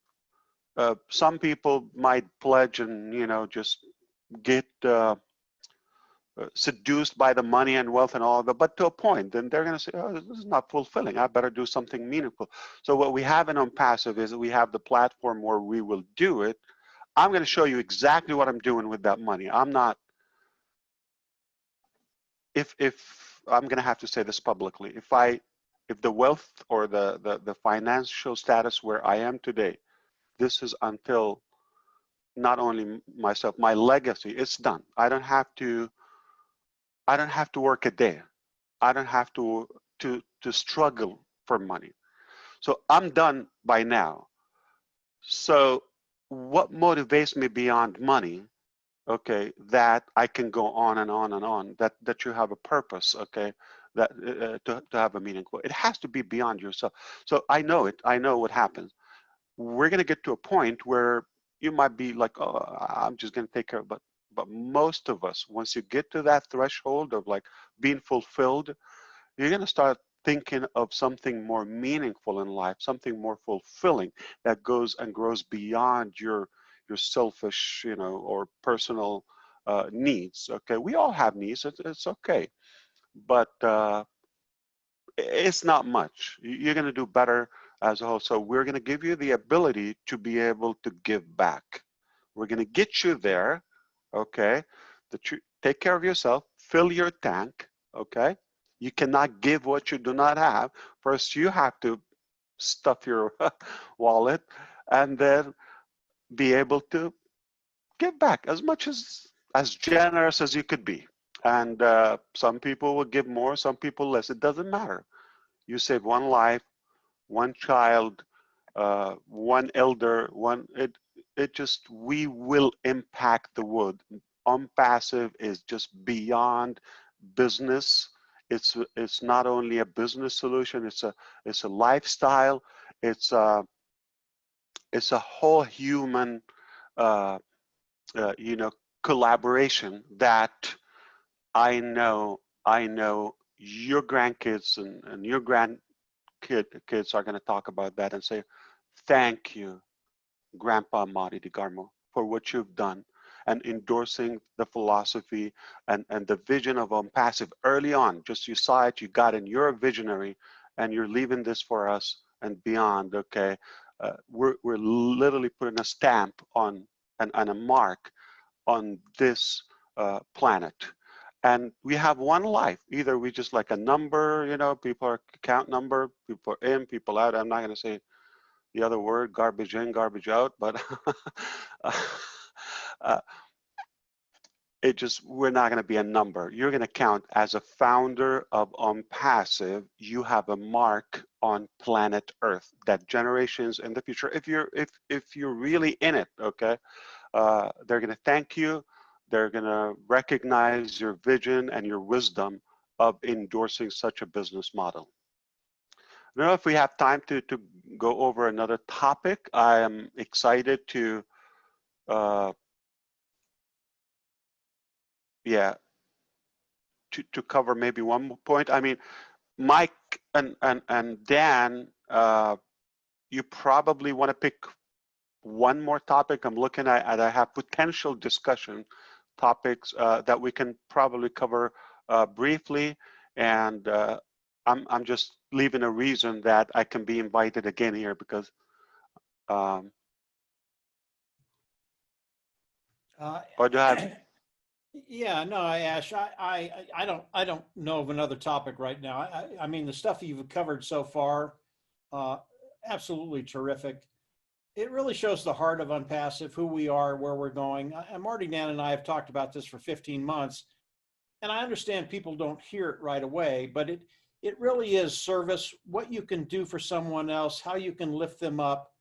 Some people might pledge and, just get seduced by the money and wealth and all of that, but to a point, then they're going to say, oh, this is not fulfilling. I better do something meaningful. So what we have in ONPASSIVE is that we have the platform where we will do it. I'm going to show you exactly what I'm doing with that money. I'm not, if I'm going to have to say this publicly, if the wealth or the financial status where I am today, this is until not only myself, my legacy, it's done. I don't have to work a day. I don't have to struggle for money. So I'm done by now. So what motivates me beyond money, okay, that I can go on and on and on, that you have a purpose, okay, that to have a meaningful, it has to be beyond yourself. So I know it, I know what happens. We're going to get to a point where you might be like, oh, I'm just going to take care of it. But most of us, once you get to that threshold of like being fulfilled, you're going to start thinking of something more meaningful in life, something more fulfilling that goes and grows beyond your selfish, or personal needs. Okay, we all have needs. It's okay, but it's not much. You're going to do better as a whole. So we're going to give you the ability to be able to give back. We're going to get you there, okay? That you take care of yourself, fill your tank, okay? You cannot give what you do not have. First, you have to stuff your wallet and then be able to give back as much as generous as you could be. And some people will give more, some people less. It doesn't matter. You save one life, one child, one elder, we will impact the world. ONPASSIVE is just beyond business. It's not only a business solution, it's a lifestyle, it's a whole human collaboration that I know I know your grandkids and your grandkids are going to talk about that and say, thank you, Grandpa Marty DeGarmo, for what you've done and endorsing the philosophy and the vision of ONPASSIVE early on. Just you saw it, you got it, you're a visionary, and you're leaving this for us and beyond, okay? We're literally putting a stamp on and a mark on this planet. And we have one life. Either we just like a number, you know, people are count number, people are in, people out. I'm not going to say the other word, garbage in, garbage out, but we're not going to be a number. You're going to count as a founder of ONPASSIVE. You have a mark on planet Earth that generations in the future, if you're really in it, okay, they're going to thank you. They're going to recognize your vision and your wisdom of endorsing such a business model. I don't know if we have time to go over another topic. I am excited to, to cover maybe one more point. I mean, Mike and Dan, you probably want to pick one more topic. I'm looking at I have potential discussion topics that we can probably cover briefly, and I'm just leaving a reason that I can be invited again here because or do I have Yeah, no, Ash, I don't know of another topic right now. I mean, the stuff you've covered so far, absolutely terrific. It really shows the heart of ONPASSIVE, who we are, where we're going. And Marty, Dan, and I have talked about this for 15 months, and I understand people don't hear it right away, but it really is service, what you can do for someone else, how you can lift them up.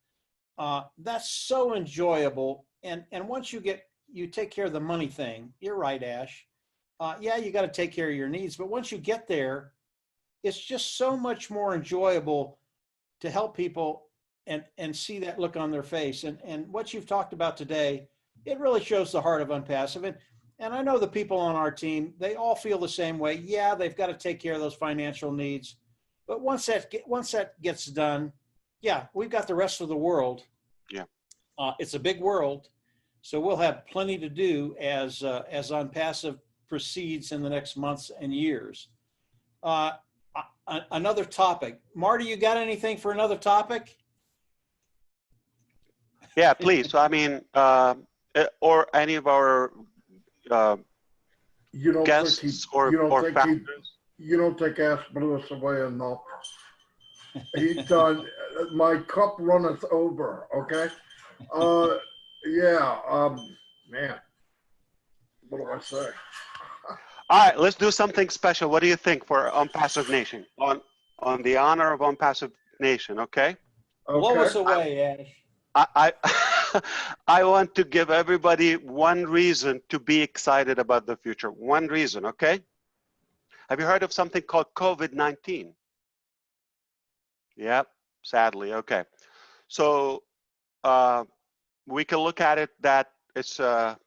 That's so enjoyable. And once you take care of the money thing, you're right, Ash. Yeah, you got to take care of your needs, but once you get there, it's just so much more enjoyable to help people and see that look on their face. And what you've talked about today, it really shows the heart of ONPASSIVE. And I know the people on our team, they all feel the same way. Yeah, they've got to take care of those financial needs. But once that gets done, yeah, we've got the rest of the world. Yeah. It's a big world. So we'll have plenty to do as ONPASSIVE proceeds in the next months and years. Another topic. Marty, you got anything for another topic? Yeah, please. So I mean, or any of our guests or founders. You don't take Ash Lewis away enough. He's done. My cup runneth over. Okay. Man. What do I say? All right, let's do something special. What do you think for ONPASSIVE Nation? On the honor of ONPASSIVE Nation, okay? Blow us away, Ash. I want to give everybody one reason to be excited about the future. One reason, okay? Have you heard of something called COVID-19? Yep, sadly, okay. So we can look at it that it's a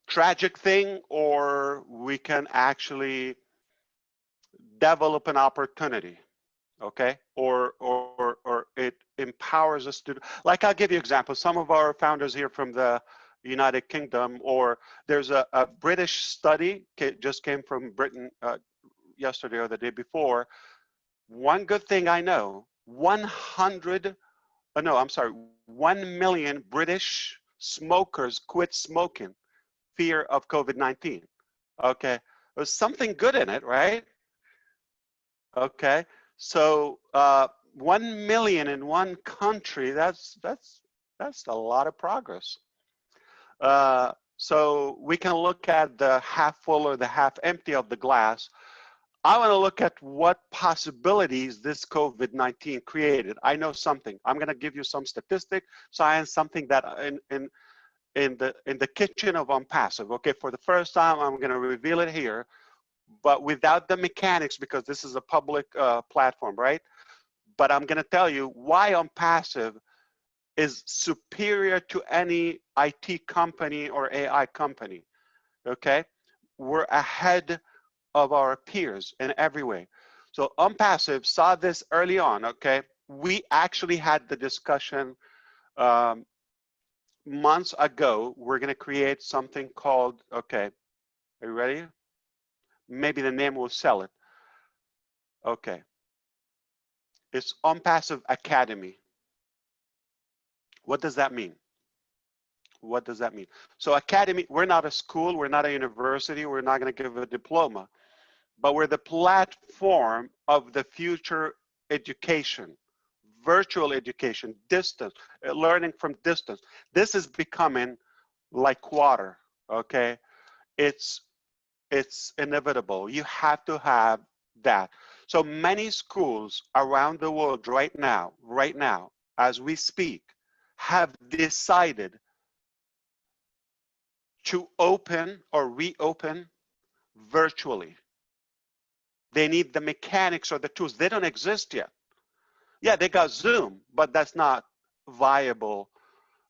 tragic thing, or we can actually develop an opportunity, okay? Or it empowers us to, like, I'll give you an example. Some of our founders here from the United Kingdom, or there's a British study, just came from Britain yesterday or the day before. One good thing I know, 1 million British smokers quit smoking, fear of COVID-19. Okay, there's something good in it, right? Okay, so 1 million in one country, that's a lot of progress. So we can look at the half full or the half empty of the glass. I want to look at what possibilities this COVID-19 created. I know something. I'm going to give you some statistic, science, something that in the kitchen of ONPASSIVE. Okay, for the first time, I'm going to reveal it here, but without the mechanics, because this is a public platform, right? But I'm going to tell you why ONPASSIVE is superior to any IT company or AI company. Okay, we're ahead of our peers in every way. So ONPASSIVE saw this early on, okay? We actually had the discussion months ago. We're gonna create something called, okay, are you ready? Maybe the name will sell it. Okay. It's ONPASSIVE Academy. What does that mean? What does that mean? So academy, we're not a school, we're not a university, we're not gonna give a diploma, but we're the platform of the future education, virtual education, distance, learning from distance. This is becoming like water, okay? It's inevitable. You have to have that. So many schools around the world right now, as we speak, have decided to open or reopen virtually. They need the mechanics or the tools. They don't exist yet. Yeah, they got Zoom, but that's not viable.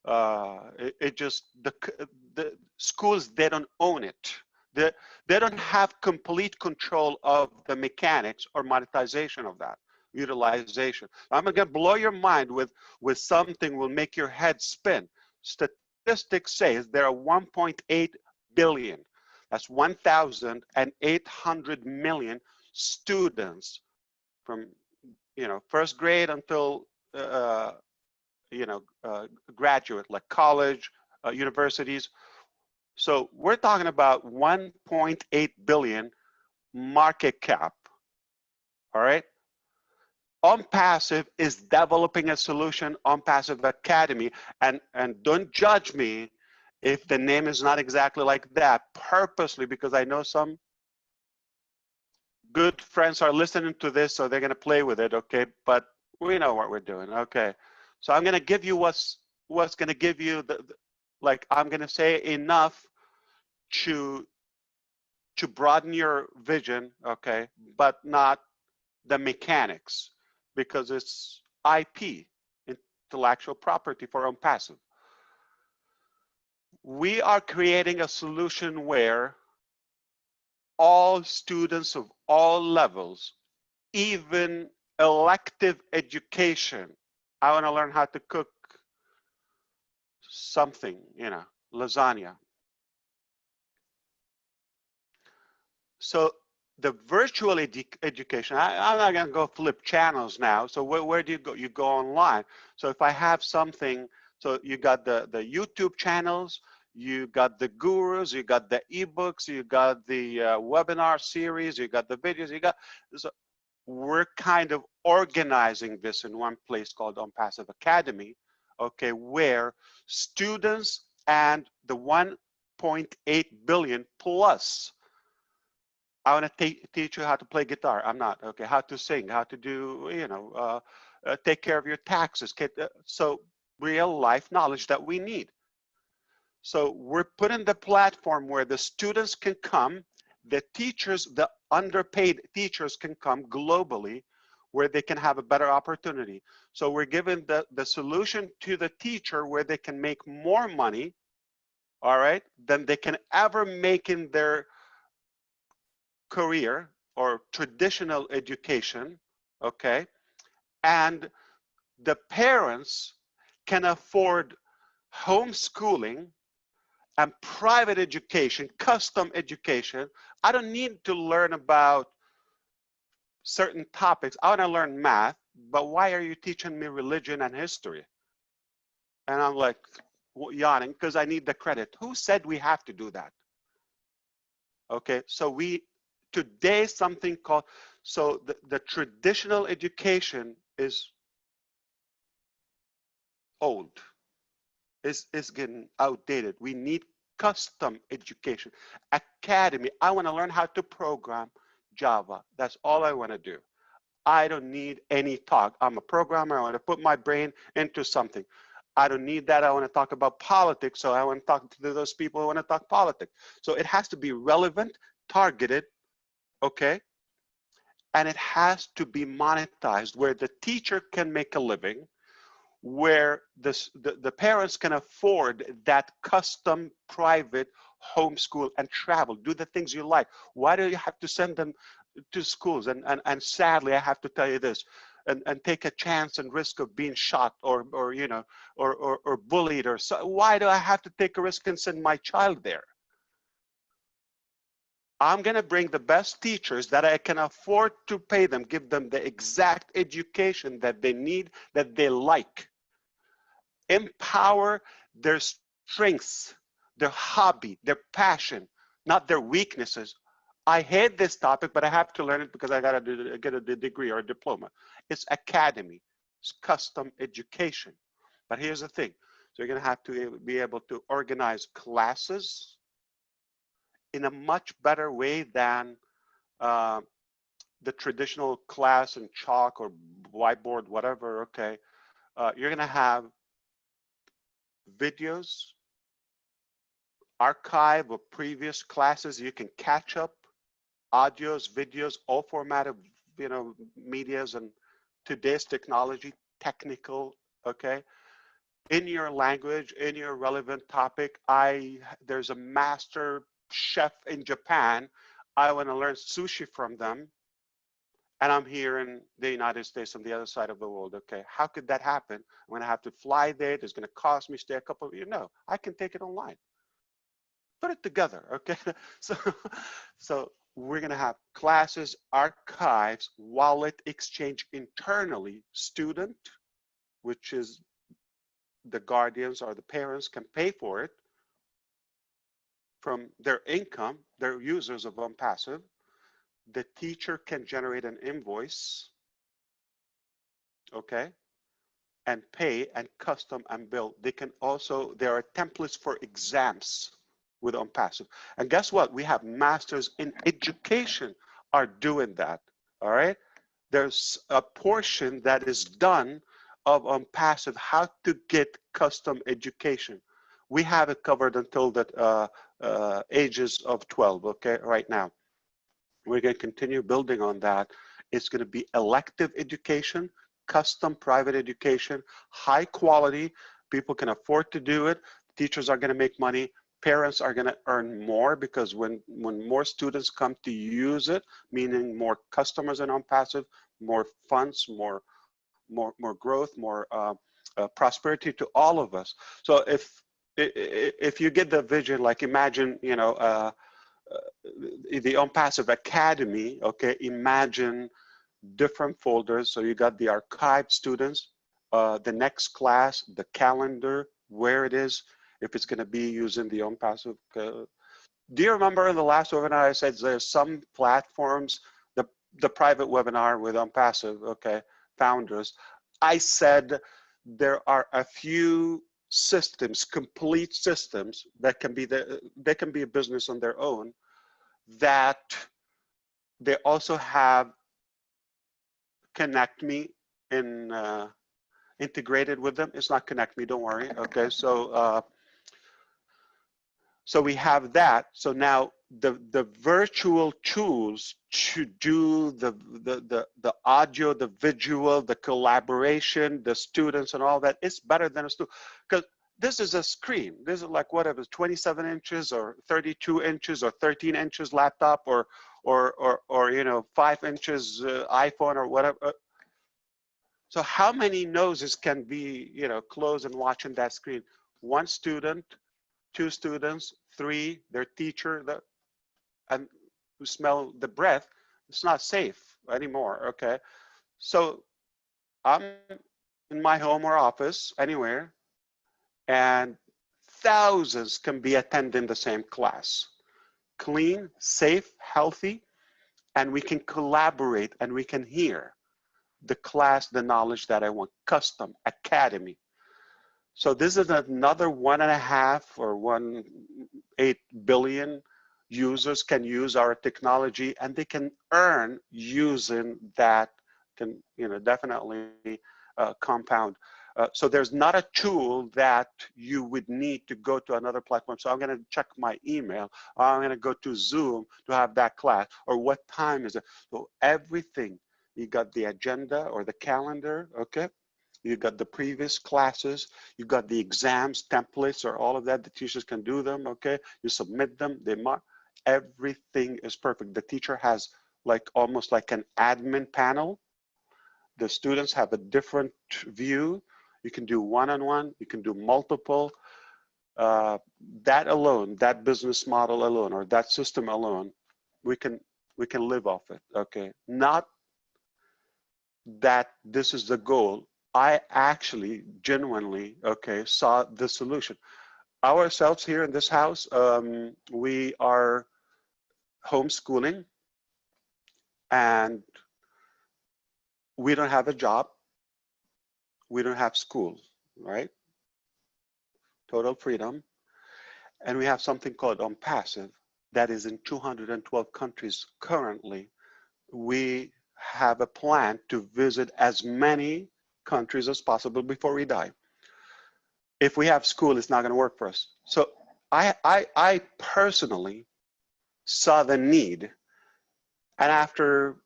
It just, the schools, they don't own it. They don't have complete control of the mechanics or monetization of that, utilization. I'm gonna blow your mind with something will make your head spin. Statistics say there are 1.8 billion, that's 1,800 million students from first grade until graduate, like college, universities. So we're talking about 1.8 billion market cap. All right. ONPASSIVE is developing a solution, ONPASSIVE Academy, and don't judge me if the name is not exactly like that, purposely, because I know some good friends are listening to this, so they're gonna play with it, okay? But we know what we're doing, okay? So I'm gonna give you what's gonna give you like I'm gonna say enough to broaden your vision, okay? But not the mechanics, because it's IP, intellectual property for ONPASSIVE. We are creating a solution where all students of all levels, even elective education. I want to learn how to cook something, lasagna. So the virtual education, I'm not going to go flip channels now. So where do you go? You go online. So if I have something, so you got the YouTube channels, you got the gurus, you got the ebooks, you got the webinar series, you got the videos, so we're kind of organizing this in one place called ONPASSIVE Academy, okay, where students and the 1.8 billion plus, I want to teach you how to play guitar. I'm not, okay, how to sing, how to do, take care of your taxes. So real life knowledge that we need. So we're putting the platform where the students can come, the teachers, the underpaid teachers can come globally, where they can have a better opportunity. So we're giving the solution to the teacher where they can make more money, all right, than they can ever make in their career or traditional education, okay? And the parents can afford homeschooling and private education, custom education. I don't need to learn about certain topics. I want to learn math, but why are you teaching me religion and history? And I'm like yawning because I need the credit. Who said we have to do that? Okay, so today something called, so the traditional education is old. Is getting outdated. We need custom education. Academy, I want to learn how to program Java. That's all I want to do. I don't need any talk. I'm a programmer. I want to put my brain into something. I don't need that. I want to talk about politics. So I want to talk to those people who want to talk politics. So it has to be relevant, targeted, okay? And it has to be monetized where the teacher can make a living, where the parents can afford that custom private homeschool and travel, do the things you like. Why do you have to send them to schools? And sadly, I have to tell you this, and take a chance and risk of being shot or you know, or bullied or so. Why do I have to take a risk and send my child there? I'm going to bring the best teachers that I can afford to pay them, give them the exact education that they need, that they like. Empower their strengths, their hobby, their passion, not their weaknesses. I hate this topic, but I have to learn it because I got to get a degree or a diploma. It's academy, it's custom education. But here's the thing. So you're going to have to be able to organize classes in a much better way than the traditional class and chalk or whiteboard, whatever, okay. You're gonna have videos, archive of previous classes. You can catch up, audios, videos, all format of, you know, medias and today's technology, technical, okay. In your language, in your relevant topic. There's a master chef in Japan. I want to learn sushi from them, and I'm here in the United States on the other side of the world. Okay, how could that happen? I'm going to have to fly there. It's going to cost me stay a couple of years. No, I can take it online. Put it together, okay? So we're going to have classes, archives, wallet exchange internally. Student, which is the guardians or the parents, can pay for it from their income, they're users of ONPASSIVE. The teacher can generate an invoice, okay, and pay and custom and build. They can also, there are templates for exams with ONPASSIVE. And guess what? We have masters in education are doing that, all right? There's a portion that is done of ONPASSIVE, how to get custom education. We have it covered until the ages of 12, okay, right now. We're going to continue building on that. It's going to be elective education, custom private education, high quality. People can afford to do it. Teachers are going to make money. Parents are going to earn more because when more students come to use it, meaning more customers in ONPASSIVE, more funds, more growth, more prosperity to all of us. So if you get the vision, like imagine, you know, the ONPASSIVE Academy, okay, imagine different folders. So you got the archived students, the next class, the calendar, where it is, if it's going to be using the ONPASSIVE. Do you remember in the last webinar I said there's some platforms, the private webinar with ONPASSIVE, okay, founders, I said there are a few systems, complete systems that can be they can be a business on their own, that they also have Connect Me in integrated with them. It's not Connect Me, don't worry. Okay, so so we have that. So now the virtual tools to do the audio, the visual, the collaboration, the students and all that, it's better than a student, because this is a screen. This is like whatever, 27 inches or 32 inches or 13 inches laptop or you know, 5 inches iPhone or whatever. So how many noses can be, you know, closed and watching that screen? One student, two students, three, their teacher, and who smell the breath. It's not safe anymore, okay? So I'm in my home or office, anywhere, and thousands can be attending the same class. Clean, safe, healthy, and we can collaborate and we can hear the class, the knowledge that I want. Custom academy. So this is another 1.5 or 1.8 billion users can use our technology, and they can earn using that. Can, you know, definitely compound. So there's not a tool that you would need to go to another platform. So I'm going to check my email, or I'm going to go to Zoom to have that class, or what time is it? So everything, you got the agenda or the calendar, okay? You got the previous classes, you got the exams, templates, or all of that. The teachers can do them, okay? You submit them, they mark. Everything is perfect. The teacher has like almost like an admin panel. The students have a different view. You can do one-on-one, you can do multiple. That alone, that business model alone, or that system alone, we can live off it, okay? Not that this is the goal. I actually genuinely, okay, saw the solution. Ourselves here in this house, we are homeschooling and we don't have a job. We don't have school, right? Total freedom. And we have something called ONPASSIVE that is in 212 countries currently. We have a plan to visit as many countries as possible before we die. If we have school, it's not going to work for us. So I personally saw the need, and after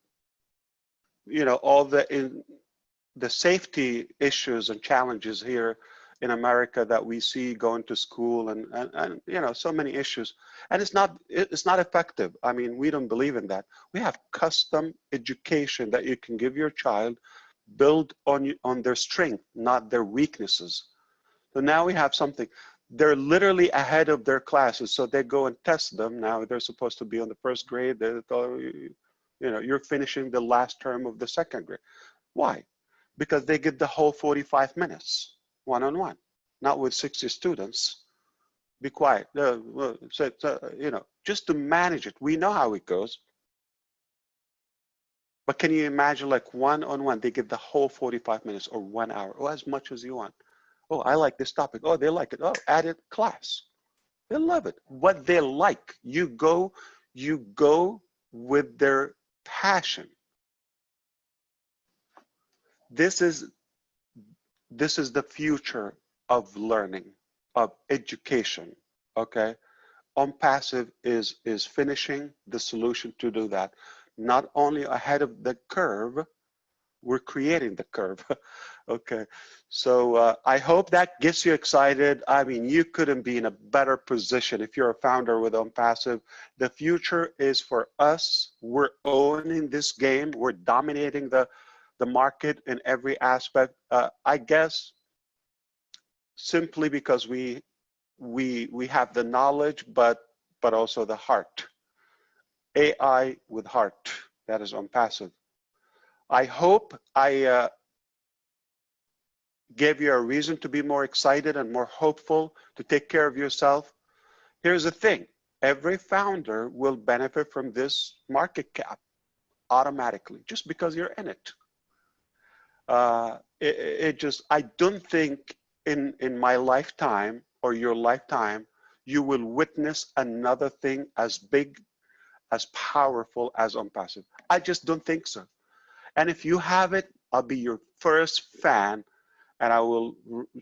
all the safety issues and challenges here in America that we see going to school and so many issues, and it's not effective. I mean, we don't believe in that. We have custom education that you can give your child, build on their strength, not their weaknesses. So now we have something. They're literally ahead of their classes, so they go and test them. Now they're supposed to be on the first grade. You're finishing the last term of the second grade. Why? Because they get the whole 45 minutes one-on-one, not with 60 students. Be quiet. Just to manage it. We know how it goes. But can you imagine, like, one-on-one, they get the whole 45 minutes or 1 hour, or as much as you want. Oh, I like this topic. Oh, they like it. Oh, added class. They love it. What they like. You go with their passion. This is the future of learning, of education, okay? ONPASSIVE is finishing the solution to do that. Not only ahead of the curve, we're creating the curve, okay? So I hope that gets you excited. I mean, you couldn't be in a better position if you're a founder with ONPASSIVE. The future is for us. We're owning this game. We're dominating the market in every aspect. I guess simply because we have the knowledge, but also the heart. AI with heart. That is ONPASSIVE. I hope I gave you a reason to be more excited and more hopeful, to take care of yourself. Here's the thing. Every founder will benefit from this market cap automatically, just because you're in it. I don't think in my lifetime or your lifetime, you will witness another thing as big, as powerful as ONPASSIVE. I just don't think so. And if you have it, I'll be your first fan and I will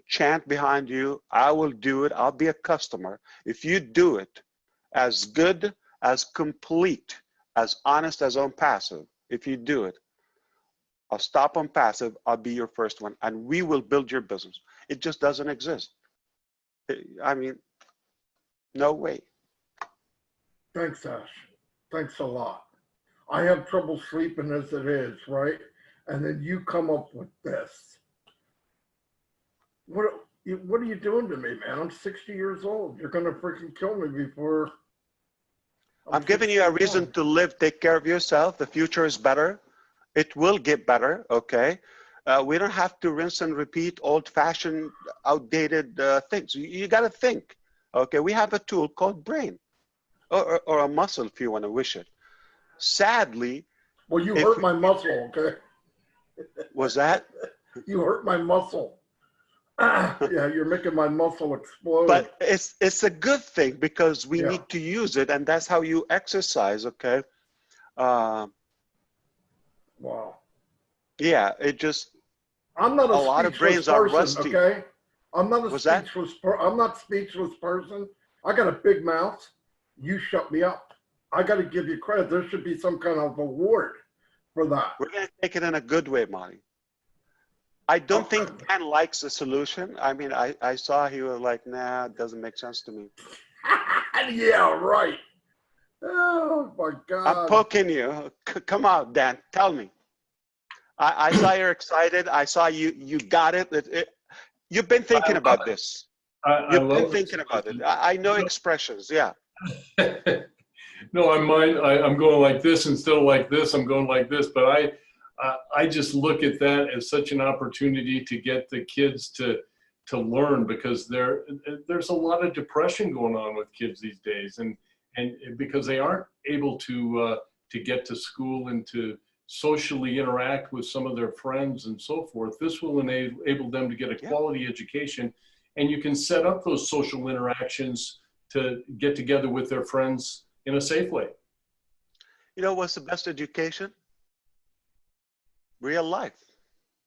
chant behind you. I will do it. I'll be a customer. If you do it as good, as complete, as honest as ONPASSIVE, if you do it, I'll stop ONPASSIVE. I'll be your first one and we will build your business. It just doesn't exist. I mean, no way. Thanks, Ash. Thanks a lot. I have trouble sleeping as it is, right? And then you come up with this. What are you doing to me, man? I'm 60 years old. You're going to freaking kill me before. I'm giving you a reason to live, take care of yourself. The future is better. It will get better, okay? We don't have to rinse and repeat old-fashioned, outdated things. You got to think, okay? We have a tool called brain, or a muscle if you want to wish it. Sadly. Well, you hurt my muscle, okay? Was that? You hurt my muscle. Yeah, you're making my muscle explode. But it's a good thing because we need to use it, and that's how you exercise, okay? Wow. Yeah, it just. I'm not a lot of brains person, are rusty. okay? I'm not a speechless. I'm not speechless person. I got a big mouth. You shut me up. I got to give you credit. There should be some kind of award for that. We're going to take it in a good way, Monty. I don't think Dan likes the solution. I mean, I saw he was like, nah, it doesn't make sense to me. Yeah, right. Oh my I'm God. poking you. Come out, Dan. Tell me. I saw you're excited. I saw you got it. You've been thinking about this. I You've been love thinking about it. I know expressions. Yeah. No, I'm going like this instead of like this. I'm going like this. But I just look at that as such an opportunity to get the kids to learn, because there's a lot of depression going on with kids these days, and because they aren't able to get to school and to socially interact with some of their friends and so forth. This will enable them to get a quality education, and you can set up those social interactions to get together with their friends in a safe way. You know what's the best education? Real life.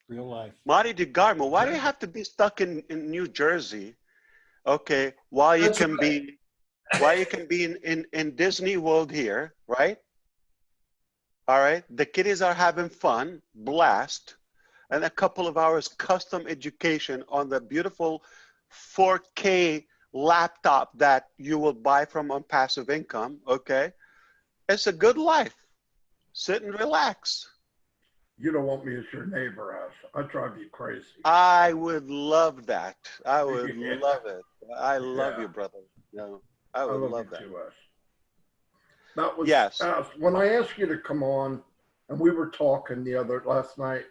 Real life. Marty DeGarmo, why do you have to be stuck in New Jersey? Okay, while you can be in Disney World here, right? All right, the kiddies are having fun, blast, and a couple of hours custom education on the beautiful 4K laptop that you will buy from ONPASSIVE Income, okay? It's a good life. Sit and relax. You don't want me as your neighbor, Ash. I drive you crazy. I would love that. I would Yeah. love it. I love Yeah. you, brother. No, I would love that. Too, Ash. That was, Yes. Ash, when I asked you to come on, and we were talking last night,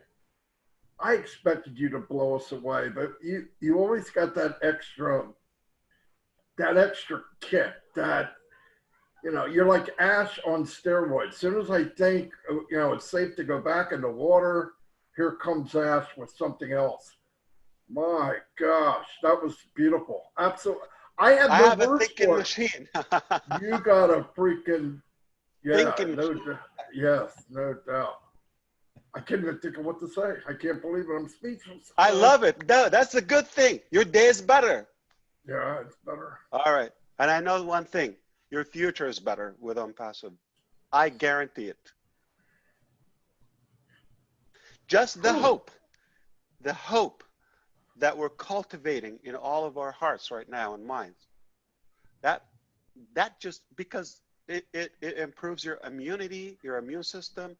I expected you to blow us away, but you always got that extra kick, that, you know, you're like Ash on steroids. As soon as I think, you know, it's safe to go back in the water, here comes Ash with something else. My gosh, that was beautiful. Absolutely. I have no a words thinking for it. machine. You got a freaking, Thinking machine. yes, no doubt. I can't even think of what to say. I can't believe it. I'm speechless. I love it. No, that's a good thing. Your day is better. Yeah, it's better. All right. And I know one thing. Your future is better with ONPASSIVE. I guarantee it. Just the hope that we're cultivating in all of our hearts right now and minds. That just, because it improves your immunity, your immune system.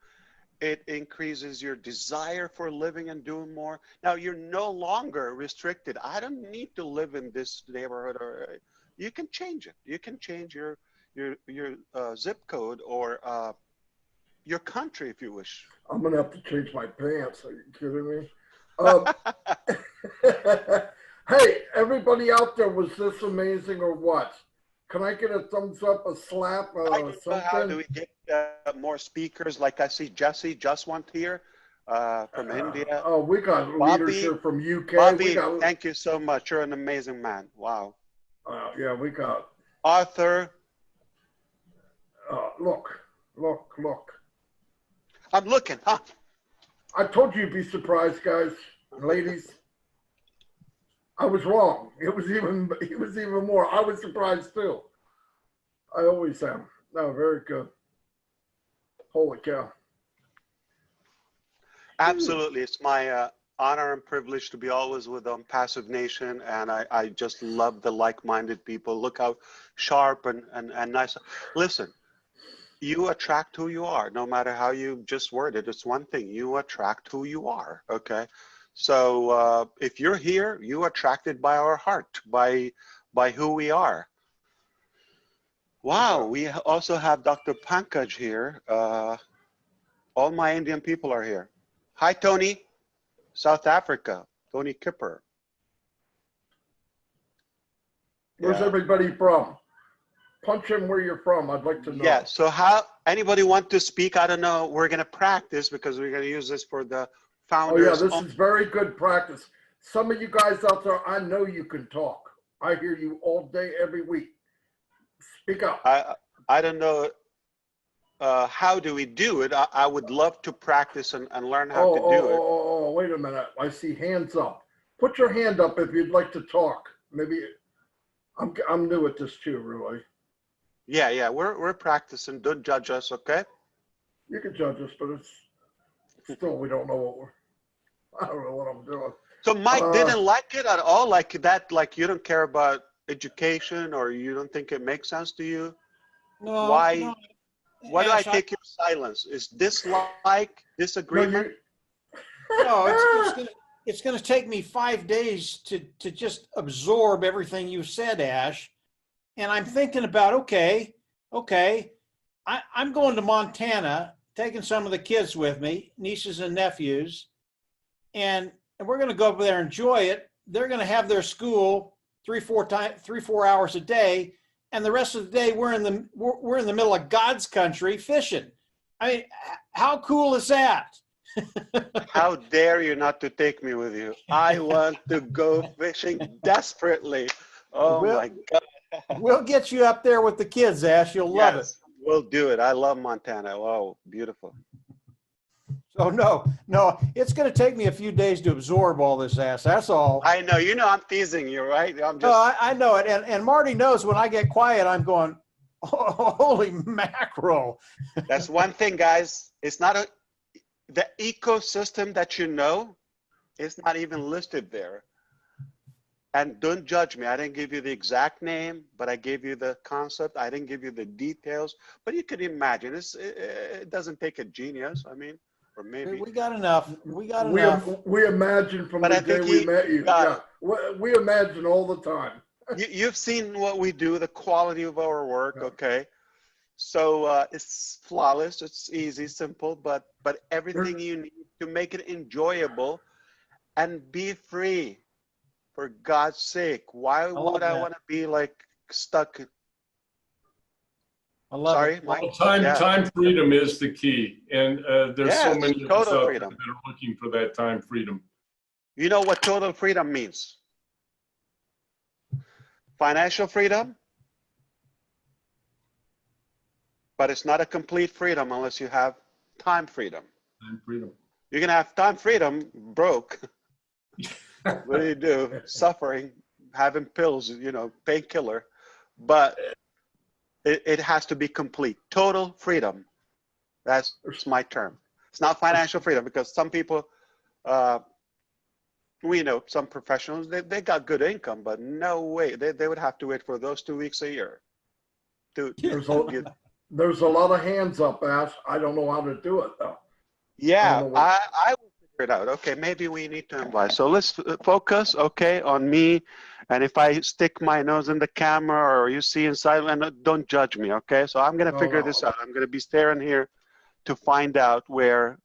It increases your desire for living and doing more. Now, you're no longer restricted. I don't need to live in this neighborhood, or you can change it. You can change your zip code or your country if you wish. I'm gonna have to change my pants. Are you kidding me? Hey, everybody out there, was this amazing or what? Can I get a thumbs up, a slap, something? How do we get more speakers? Like I see Jesse just went here from India. Oh, we got Bobby, leaders here from UK. Bobby, thank you so much. You're an amazing man. Wow. Yeah, we got Arthur. look. I'm looking, huh? I told you you'd be surprised, guys, ladies. I was wrong. It was even more. I was surprised too. I always am. No, very good. Holy cow. Absolutely. It's my honor and privilege to be always with ONPASSIVE Nation, and I just love the like-minded people. Look how sharp and nice. Listen, you attract who you are, no matter how you just word it. It's one thing. You attract who you are, okay? So if you're here, you're attracted by our heart, by who we are. Wow, we also have Dr. Pankaj here. All my Indian people are here. Hi, Tony, South Africa, Tony Kipper. Where's everybody from? Punch in where you're from. I'd like to know. Yeah, so anybody want to speak? I don't know. We're going to practice because we're going to use this for the founders. Oh, yeah, this is very good practice. Some of you guys out there, I know you can talk. I hear you all day, every week. Speak up. I don't know. How do we do it? I would love to practice and learn how to do it. Oh, wait a minute. I see hands up. Put your hand up if you'd like to talk. Maybe I'm new at this too, really. Yeah, we're practicing. Don't judge us, okay? You can judge us, but it's still, we don't know what I don't know what I'm doing. So Mike didn't like it at all, like that, like you don't care about education or you don't think it makes sense to you? No, Why? no, Why do I Ash, take your silence? Is dislike, disagreement? no, it's gonna take me 5 days to just absorb everything you said, Ash. And I'm thinking about, okay, I'm going to Montana, taking some of the kids with me, nieces and nephews, and we're going to go over there and enjoy it. They're going to have their school 3-4 hours a day, and the rest of the day we're in the middle of God's country fishing. I mean, how cool is that? How dare you not to take me with you? I want to go fishing desperately. Oh my God. We'll get you up there with the kids, Ash. You'll love it. We'll do it. I love Montana. Wow, beautiful. So no, it's going to take me a few days to absorb all this, Ash. That's all. I know. You know I'm teasing you, right? I'm just. No, I know it. And Marty knows when I get quiet, I'm going, oh, holy mackerel. That's one thing, guys. It's not the ecosystem that you know, it's not even listed there. And don't judge me. I didn't give you the exact name, but I gave you the concept. I didn't give you the details, but you could imagine. It doesn't take a genius. I mean, or maybe. We got enough. We got enough. We imagine from But the I day think we met you. got Yeah, we imagine all the time. You've seen what we do, the quality of our work, okay? So it's flawless, it's easy, simple, but everything you need to make it enjoyable and be free. For God's sake, why would I want to be like stuck? I love Sorry, it. Mike? Well, time freedom is the key. And there's so Yes, many of us total out freedom. there that are looking for that time freedom. You know what total freedom means? Financial freedom, but it's not a complete freedom unless you have time freedom. Time freedom. You're gonna have time freedom, broke. What do you do? Suffering, having pills, you know, painkiller, but it has to be complete. Total freedom. That's my term. It's not financial freedom because some people, we know some professionals, they got good income, but no way. They would have to wait for those 2 weeks a year. There's a lot of hands up, Ash. I don't know how to do it though. Yeah, I will figure it out. Okay, maybe we need to invite. So let's focus, okay, on me. And if I stick my nose in the camera or you see inside, and don't judge me, okay? So I'm gonna figure this out. I'm gonna be staring here to find out where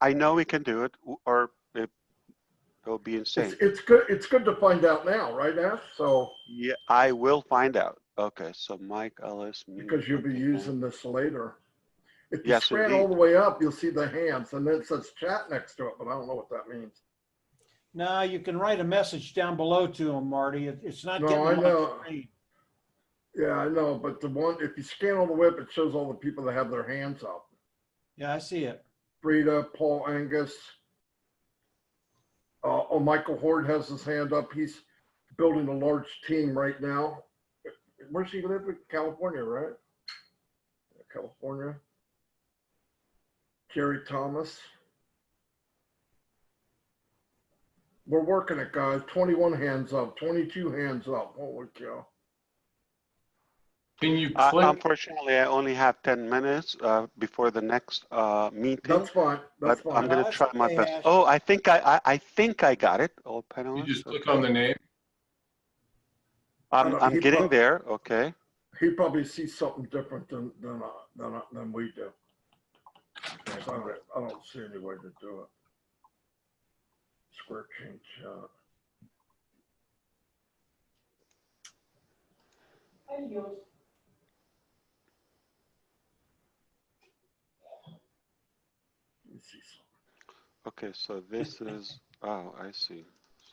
I know we can do it, or it'll be insane. It's good. It's good to find out now, right, Ash? So Yeah, I will find out. Okay, so Mike Ellis. because you'll be using this later. If you Yes, scan indeed. all the way up, you'll see the hands, and then it says chat next to it, but I don't know what that means. No, you can write a message down below to them, Marty. It's not No, getting I them know. on the screen. Yeah, I know, but the one, if you scan all the way up, it shows all the people that have their hands up. Yeah, I see it. Frida, Paul Angus. Michael Horde has his hand up. He's building a large team right now. Where's he live? In California, right? California. Jerry Thomas. We're working it, guys. 21 hands up, 22 hands up. Holy cow. Can you click? Unfortunately, I only have 10 minutes before the next meeting. That's fine. That's but fine. I'm going to That's try my okay, best. Ash. Oh, I think I got it. All panelists. You just click okay. on the name. I'm getting there. Okay. He probably sees something different than we do. So I don't see any way to do it. Square change shot. Let me see something. Okay. So this is. Oh, I see.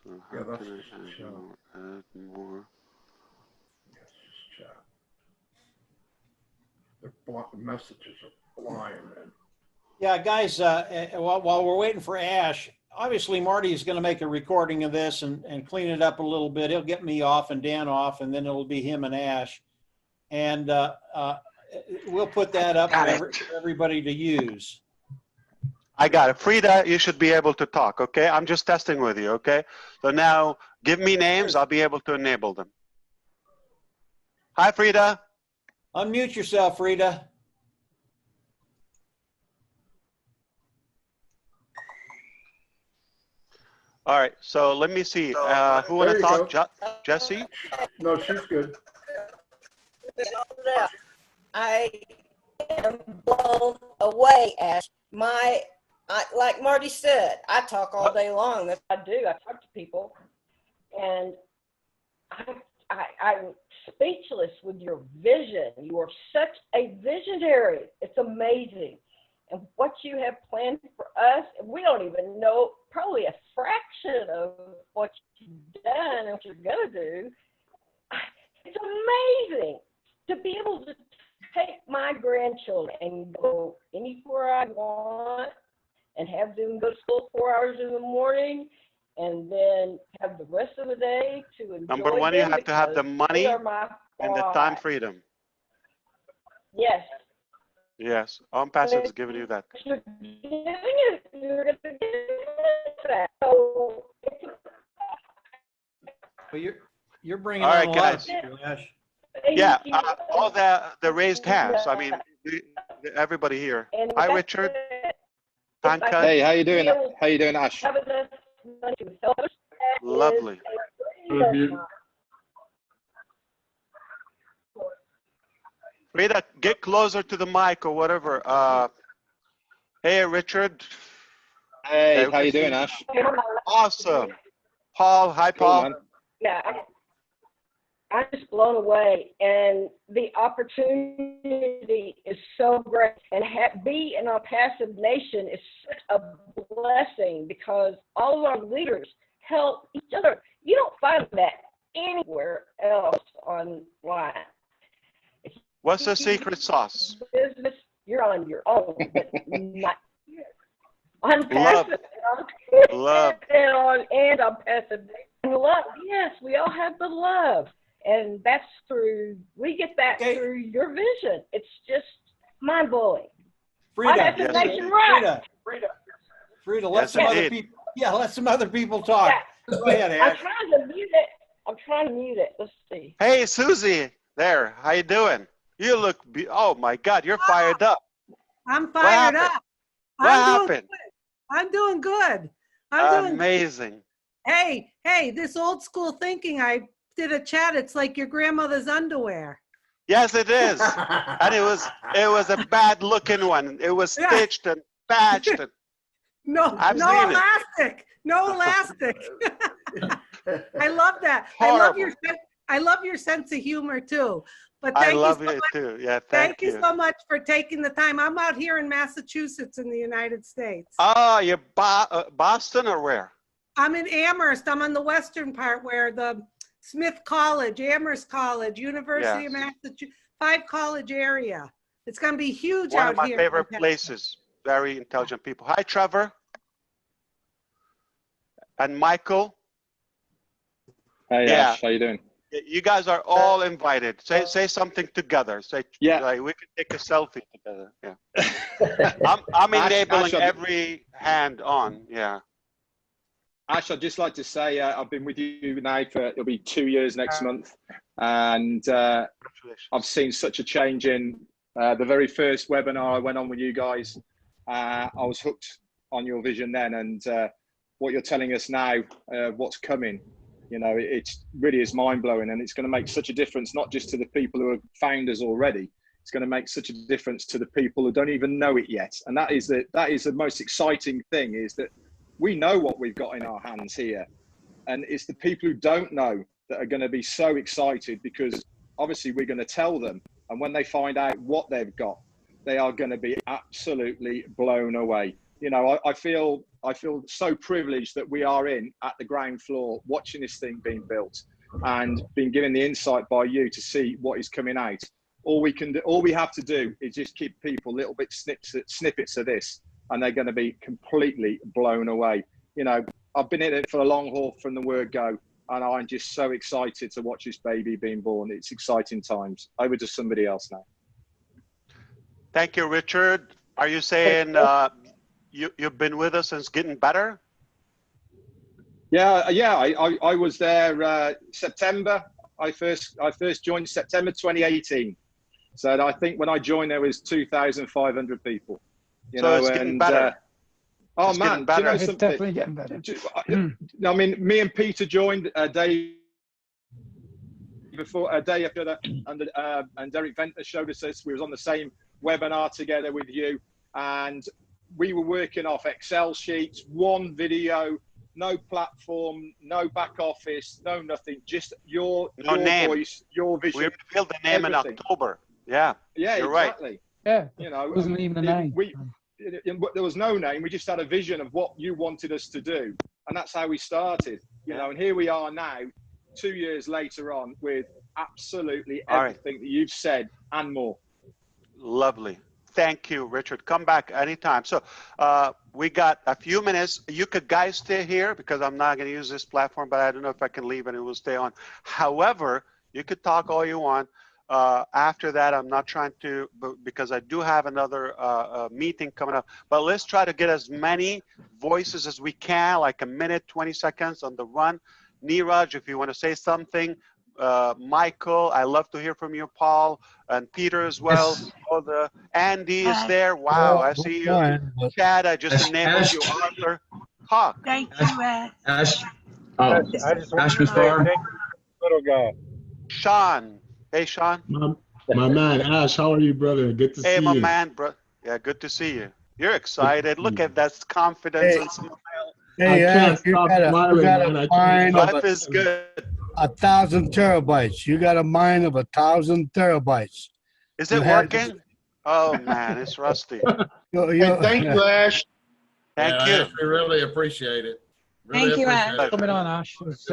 So how Yeah, that's can just I add chat. more? Add more. Yes, just chat. The messages are flying in. Yeah, guys, while we're waiting for Ash, obviously Marty is going to make a recording of this and clean it up a little bit. He'll get me off and Dan off, and then it'll be him and Ash. And we'll put that up for everybody to use. I got it. Frida, you should be able to talk, okay? I'm just testing with you, okay? So now give me names, I'll be able to enable them. Hi, Frida. Unmute yourself, Frida. All right, so let me see. Who want There to you talk? go. Jesse? No, she's good. I am blown away, Ash. Like Marty said, I talk all day long. That's what I do. I talk to people, and I'm speechless with your vision. You are such a visionary. It's amazing. And what you have planned for us, we don't even know probably a fraction of what you've done and what you're going to do. It's amazing to be able to take my grandchildren and go anywhere I want and have them go to school 4 hours in the morning and then have the rest of the day to enjoy Number one, you have to have the money and the time freedom. Yes. Yes, ONPASSIVE is giving you that. You're going to get that. So Well, you're bringing All on right, a lot guys. of people, Ash. Yeah, all the raised hands. I mean, everybody here. Hi, Richard. Panka. Hey, how you doing? How you doing, Ash? Lovely. Good mute. Frida, get closer to the mic or whatever. Hey, Richard. Hey, how you doing, Ash? Awesome. Paul. Hi, Paul. Cool, Yeah, I'm just blown away, and the opportunity is so great. And be in our passive nation is such a blessing because all of our leaders help each other. You don't find that anywhere else online. What's the secret sauce? Business, you're on your own, but not here. On Love. passive, Love. and on passive. And love, yes, we all have the love. And that's we get that through your vision. It's just mind-blowing. Frida, Passive Nation right. Frida, let Yes, some other indeed. people. Yeah, let some other people talk. Yeah. Go ahead, I'm Ash. trying to mute it. Let's see. Hey, Susie. There. How you doing? You look. Oh my God, you're fired up. I'm fired happened? up. What happened? I'm doing good. I'm doing Amazing. Hey, this old school thinking, I did a chat. It's like your grandmother's underwear. Yes, it is. And it was a bad looking one. It was stitched and patched. And No elastic. No elastic. I love that. Horrible. I love your sense of humor too. But I thank love you so it much. too. Yeah, Thank thank you so much for taking the time. I'm out here in Massachusetts in the United States. Oh, you're Boston or where? I'm in Amherst. I'm on the western part where the Smith College, Amherst College, University of Massachusetts, 5-college area. It's going to be huge One out of my here. favorite places. Very intelligent people. Hi, Trevor. And Michael. Hey, Ash, how you doing? You guys are all invited. Say something together. Say, like, we can take a selfie together. Yeah. I'm enabling every hand on. Yeah. Ash, I'd just like to say I've been with you now for, it'll be 2 years next month. And I've seen such a change in the very first webinar I went on with you guys. I was hooked on your vision then, and what you're telling us now, what's coming, you know, it really is mind-blowing, and it's going to make such a difference, not just to the people who are founders already. It's going to make such a difference to the people who don't even know it yet. And that is the most exciting thing, is that we know what we've got in our hands here. And it's the people who don't know that are going to be so excited, because obviously we're going to tell them. And when they find out what they've got, they are going to be absolutely blown away. You know, I feel so privileged that we are at the ground floor watching this thing being built and being given the insight by you to see what is coming out. All we have to do is just keep people little bit snippets of this, and they're going to be completely blown away. You know, I've been in it for a long haul from the word go, and I'm just so excited to watch this baby being born. It's exciting times. Over to somebody else now. Thank you, Richard. Are you saying you've been with us since getting better? Yeah, I was there September. I first joined September 2018. So I think when I joined there was 2,500 people. So it's getting better. Oh It's man, getting better. do you know It's something? definitely getting better. I mean, me and Peter joined a day before, a day after that, and Derek Venter showed us this. We was on the same webinar together with you, and we were working off Excel sheets, one video, no platform, no back office, no nothing, just your name. voice, your vision. We revealed the name everything. in October. Yeah, Yeah, you're exactly. right. Yeah, You know, it wasn't even a name. There was no name. We just had a vision of what you wanted us to do, and that's how we started. You know, and here we are now, 2 years later on, with absolutely everything that you've said and more. Lovely. Thank you, Richard. Come back anytime. So we got a few minutes. You could guys stay here because I'm not going to use this platform, but I don't know if I can leave and it will stay on. However, you could talk all you want. After that, I'm not trying to, because I do have another meeting coming up, but let's try to get as many voices as we can, like a minute, 20 seconds on the run. Neeraj, if you want to say something. Michael, I love to hear from you, Paul, and Peter as well. Yes. Oh, Andy is there. Wow, I see you. Chad, I just enabled you. Arthur, talk. Thank you, Ash. Ash, I just want Ash to say Mufareh. thank you, little guy. Sean. Hey, Sean. My man, Ash, how are you, brother? Good to see you. Hey, my man, bro. Yeah, good to see you. You're excited. Look at that confidence and smile. Hey, Ash, you got a mind of Life is good. 1,000 terabytes. You got a mind of 1,000 terabytes. Is it working? Oh, man, it's rusty. Hey, thank you, Ash. Thank you. Ash, we really appreciate it. Thank you, Ash. Coming on, Ash. It's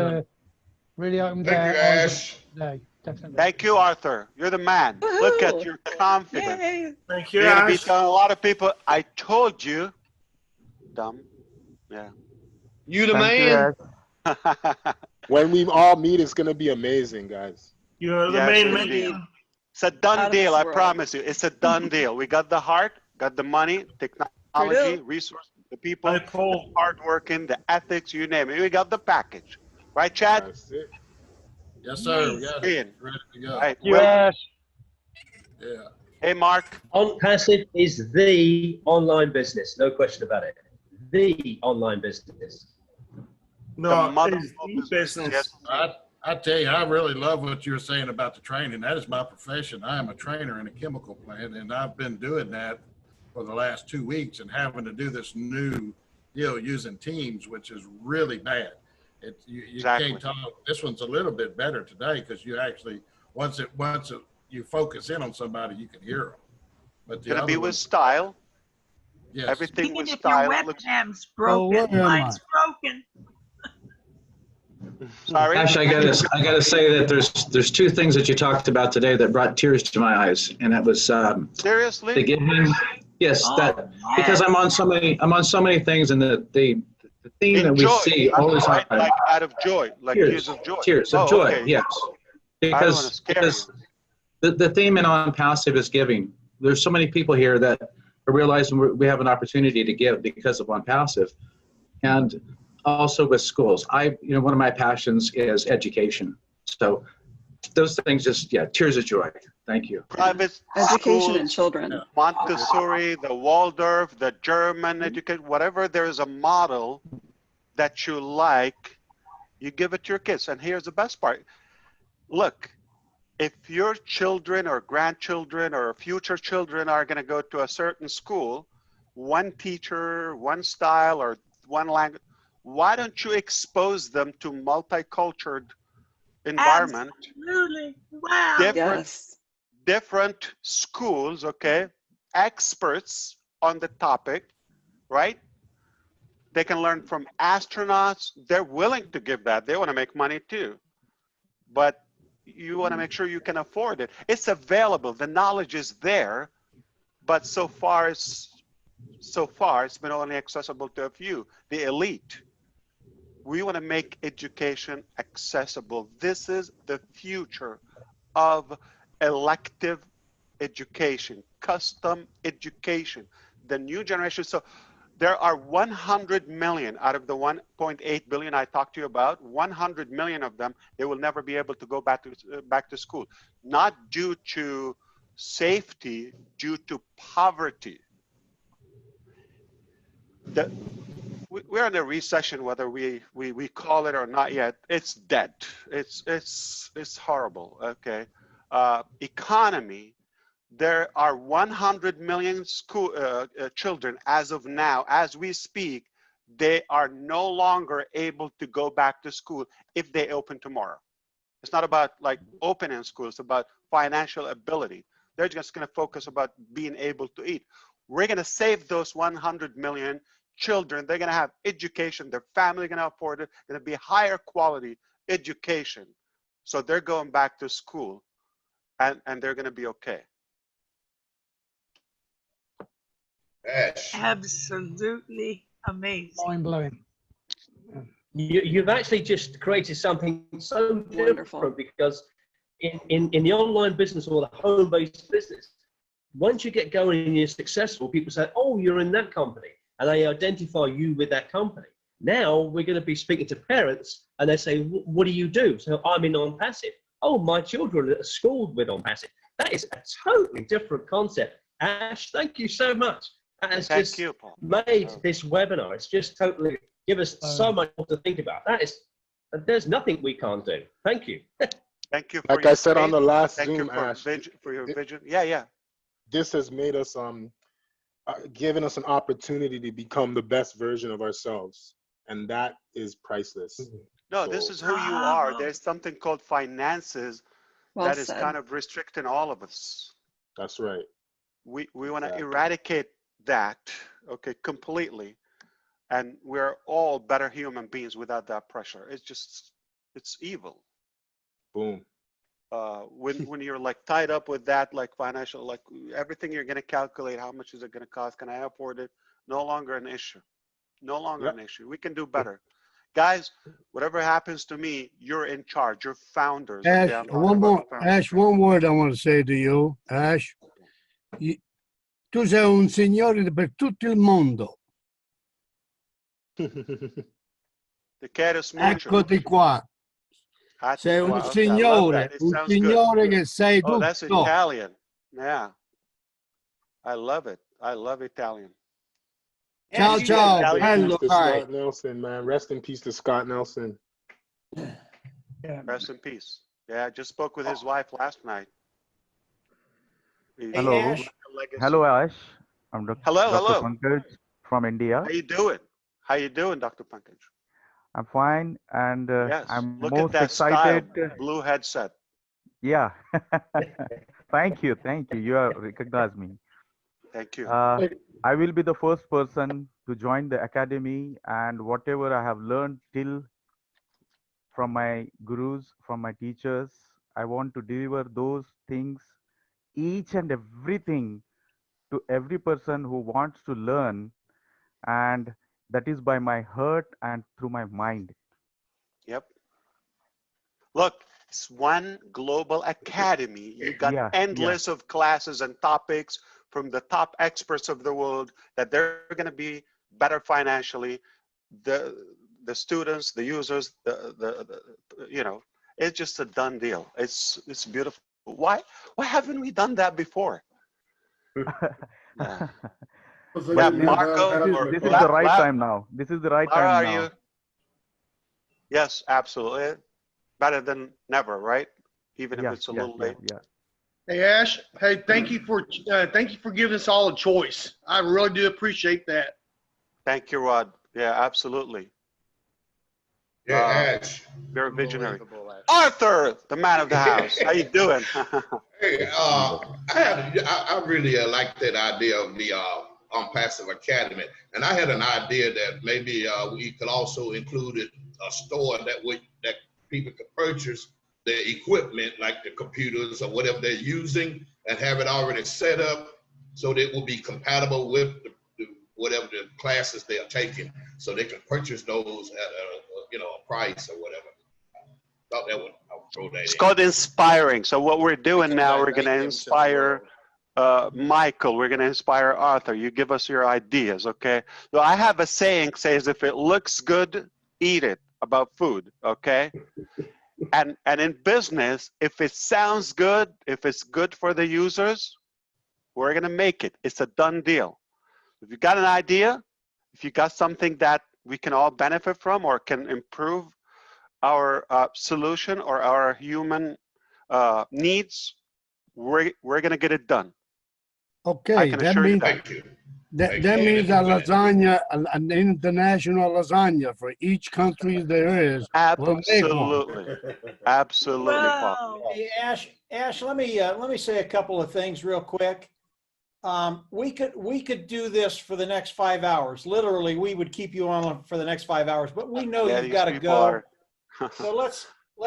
really opened Thank you, Ash. today. Definitely. Thank you, Arthur. You're the man. Look at your confidence. Yay. Thank you, You're going to be Ash. telling a lot of people, I told you. Dumb. Yeah. You the man. When we all meet, it's going to be amazing, guys. You're the Yes, main indeed. man. It's a Out done of deal, this I world. promise you. It's a done deal. We got the heart, got the money, technology, do. resources, the people, Hi, the Paul. hard working, the ethics, you name it. We got the package. Right, Chad? That's it. Yes, sir. We got it. Ian. Ready to go. All right. Thank you, Will. Ash. Yeah. Hey, Mark. ONPASSIVE is the online business, no question about it. The online business. No, mother it's of the business. Yes. I tell you, I really love what you're saying about the training. That is my profession. I am a trainer in a chemical plant, and I've been doing that for the last 2 weeks and having to do this new deal using Teams, which is really bad. You Exactly. can't talk. This one's a little bit better today because you actually, once you focus in on somebody, you can hear them. But the Gonna other be one, with style. yes. Everything Even with if your style. Looks, webcam's broken, where am mine's broken. sorry. Ash, I gotta say that there's two things that you talked about today that brought tears to my eyes, and that was the Seriously? giving. Yes, Oh, that because I'm on so many things, and the theme that we Enjoy. see all the time. Right? Like out of joy, like tears of joy. Tears of Oh, joy. okay. Yes, I don't wanna because scare you. the theme in ONPASSIVE is giving. There's so many people here that are realizing we have an opportunity to give because of ONPASSIVE, and also with schools. One of my passions is education. So those things just, tears of joy. Thank you. Private Education schools, and children. Montessori, the Waldorf, the German education, whatever there is a model that you like, you give it to your kids. And here's the best part. Look, if your children or grandchildren or future children are going to go to a certain school, one teacher, one style, or one language, why don't you expose them to multicultural environment? Absolutely. Wow. Different schools, okay, experts on the topic, right? They can learn from astronauts. They're willing to give that. They want to make money too. But you want to make sure you can afford it. It's available. The knowledge is there, but so far it's been only accessible to a few, the elite. We want to make education accessible. This is the future of elective education, custom education, the new generation. So There are 100 million out of the 1.8 billion I talked to you about. 100 million of them, they will never be able to go back to school, not due to safety, due to poverty. We're in a recession, whether we call it or not yet. It's dead. It's horrible. Okay, economy. There are 100 million school children as of now, as we speak. They are no longer able to go back to school if they open tomorrow. It's not about like opening school. It's about financial ability. They're just going to focus about being able to eat. We're going to save those 100 million children. They're going to have education. Their family going to afford it. Going to be higher quality education. So they're going back to school, and they're going to be okay. Ash. Absolutely amazing. Mind-blowing. You've actually just created something so different, because in the online business or the home-based business, once you get going and you're successful, people say, oh, you're in that company, and they identify you with that company. Now we're going to be speaking to parents, and they say, what do you do? So I'm in ONPASSIVE. Oh, my children are schooled with ONPASSIVE. That is a totally different concept. Ash, thank you so much. That has just made this webinar. It's just totally give us so much more to think about. There's nothing we can't do. Thank you. Thank you. For like I said on the last Thank Zoom, you for, Ash, for your vision. Yeah. This has made us given us an opportunity to become the best version of ourselves, and that is priceless. No, this is who you are. There's something called finances that is kind of restricting all of us. That's right. We want to eradicate that, okay, completely, and we're all better human beings without that pressure. It's evil. Boom. When you're like tied up with that, like financial, like everything you're going to calculate, how much is it going to cost? Can I afford it? No longer an issue. No longer an issue. We can do better. Guys, whatever happens to me, you're in charge. You're founders. Ash, Ash, one word I want to say to you, Ash. Tu sei un signore per tutto il mondo. Te quieres mucho. Eccoti qua. Sei un signore che sai tutto. Oh, that's Italian. Yeah. I love it. I love Italian. Ciao, ciao. Bello, Scott Nelson, man. Rest in peace to Scott Nelson. Rest in peace. Yeah, I just spoke with his wife last night. Hello. Hello, Ash. I'm Dr. Hello. Pankaj from India. How you doing? How you doing, Dr. Pankaj? I'm fine, and yes. I'm Look most at that excited. Style, blue headset. Yeah. Thank you. You have recognized me. Thank you. I will be the first person to join the academy, and whatever I have learned till from my gurus, from my teachers, I want to deliver those things, each and everything, to every person who wants to learn, and that is by my heart and through my mind. Yep. Look, it's one global academy. You got endless of classes and topics from the top experts of the world that they're going to be better financially. The students, the users, you know, it's just a done deal. It's beautiful. Why haven't we done that before? Marco, this is the right time now. This is the right time now. You? Yes, absolutely. Better than never, right? Even if it's a little late. Yeah. Hey Ash, hey, thank you for giving us all a choice. I really do appreciate that. Thank you, Rod. Yeah, absolutely. Yeah, Ash. Very visionary. Arthur, the man of the house. How you doing? Hey, I really like that idea of the ONPASSIVE Academy, and I had an idea that maybe we could also include a store that people could purchase their equipment, like the computers or whatever they're using, and have it already set up so that it will be compatible with whatever the classes they are taking, so they can purchase those at a price or whatever. Thought that would throw that It's called inspiring. So what we're doing now, we're going to inspire Michael. We're going to inspire Arthur. You give us your ideas, okay? So I have a saying says, if it looks good, eat it, about food, okay? And in business, if it sounds good, if it's good for the users, we're going to make it. It's a done deal. If you got an idea, if you got something that we can all benefit from or can improve our solution or our human needs, we're going to get it done. I Okay, can that assure you means that. that means a lasagna, an international lasagna for each country there is. We'll make one. Absolutely, absolutely, Paul. Hey, Ash, let me say a couple of things real quick. We could do this for the next 5 hours. Literally, we would keep you on for the next 5 hours, but we know you've got to go. So let's.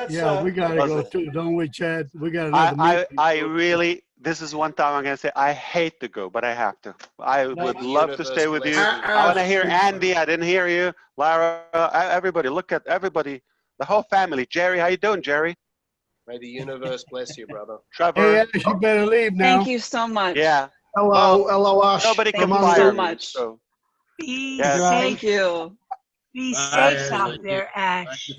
Yeah, we gotta go too, don't we, Chad? We got another meeting. I really, this is one time I'm gonna say I hate to go, but I have to. I would love to stay with you. I want to hear Andy. I didn't hear you, Lara. Everybody, look at everybody, the whole family. Jerry, how you doing, Jerry? May the universe bless you, brother. Trevor. Hey, Ash, you better leave now. Thank you so much. Yeah. Hello, hello, Ash. Nobody Thank can you fire so me, much. so. Be Yes. safe. Thank you. Be Bye, safe Ash. out there, Ash. Thank you.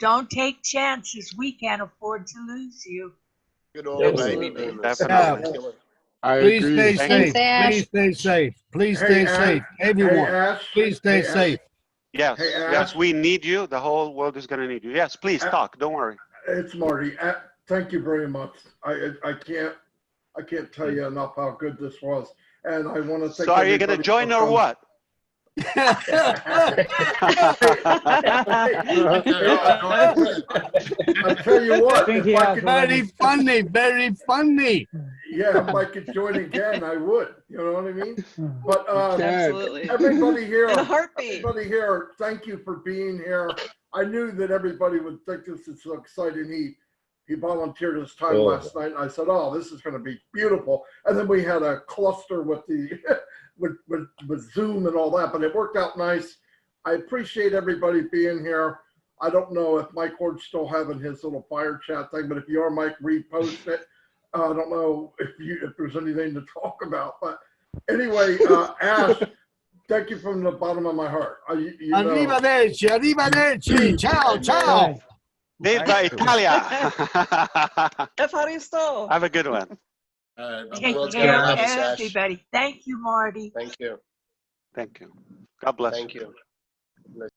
Don't take chances. We can't afford to lose you. Good old baby Absolutely. boomers. Definitely. I Please agree. stay Thank safe. Ash. Please stay safe. Please Hey, stay Ash. safe. Hey, Everyone, Ash. please stay Hey, Ash. safe. Yes, Hey, yes, Ash. we need you. The whole world is gonna need you. Yes, please talk. Don't worry. It's Marty. Thank you very much. I can't tell you enough how good this was, and I want to thank. So are you gonna everybody join for or coming. what? I'll tell you what. think If he I has could, Very funny, very funny. yeah, if I could join again, I would. You know what I mean? But Absolutely. everybody here, In a heartbeat. everybody here, thank you for being here. I knew that everybody would think this is so exciting. He volunteered his time last night, and I said, "Oh, this is going to be beautiful." And then we had a cluster with the with Zoom and all that, but it worked out nice. I appreciate everybody being here. I don't know if Mike Ward's still having his little fire chat thing, but if you are, Mike, repost it. I don't know if there's anything to talk about, but anyway, Ash, thank you from the bottom of my heart. You know, Arrivederci, arrivederci. Ciao, ciao. Viva Italia! Evaristo. Have a good one. Take world's care gonna of love us, Ash. everybody. Thank you, Marty. Thank you. Thank you. God bless. Thank you.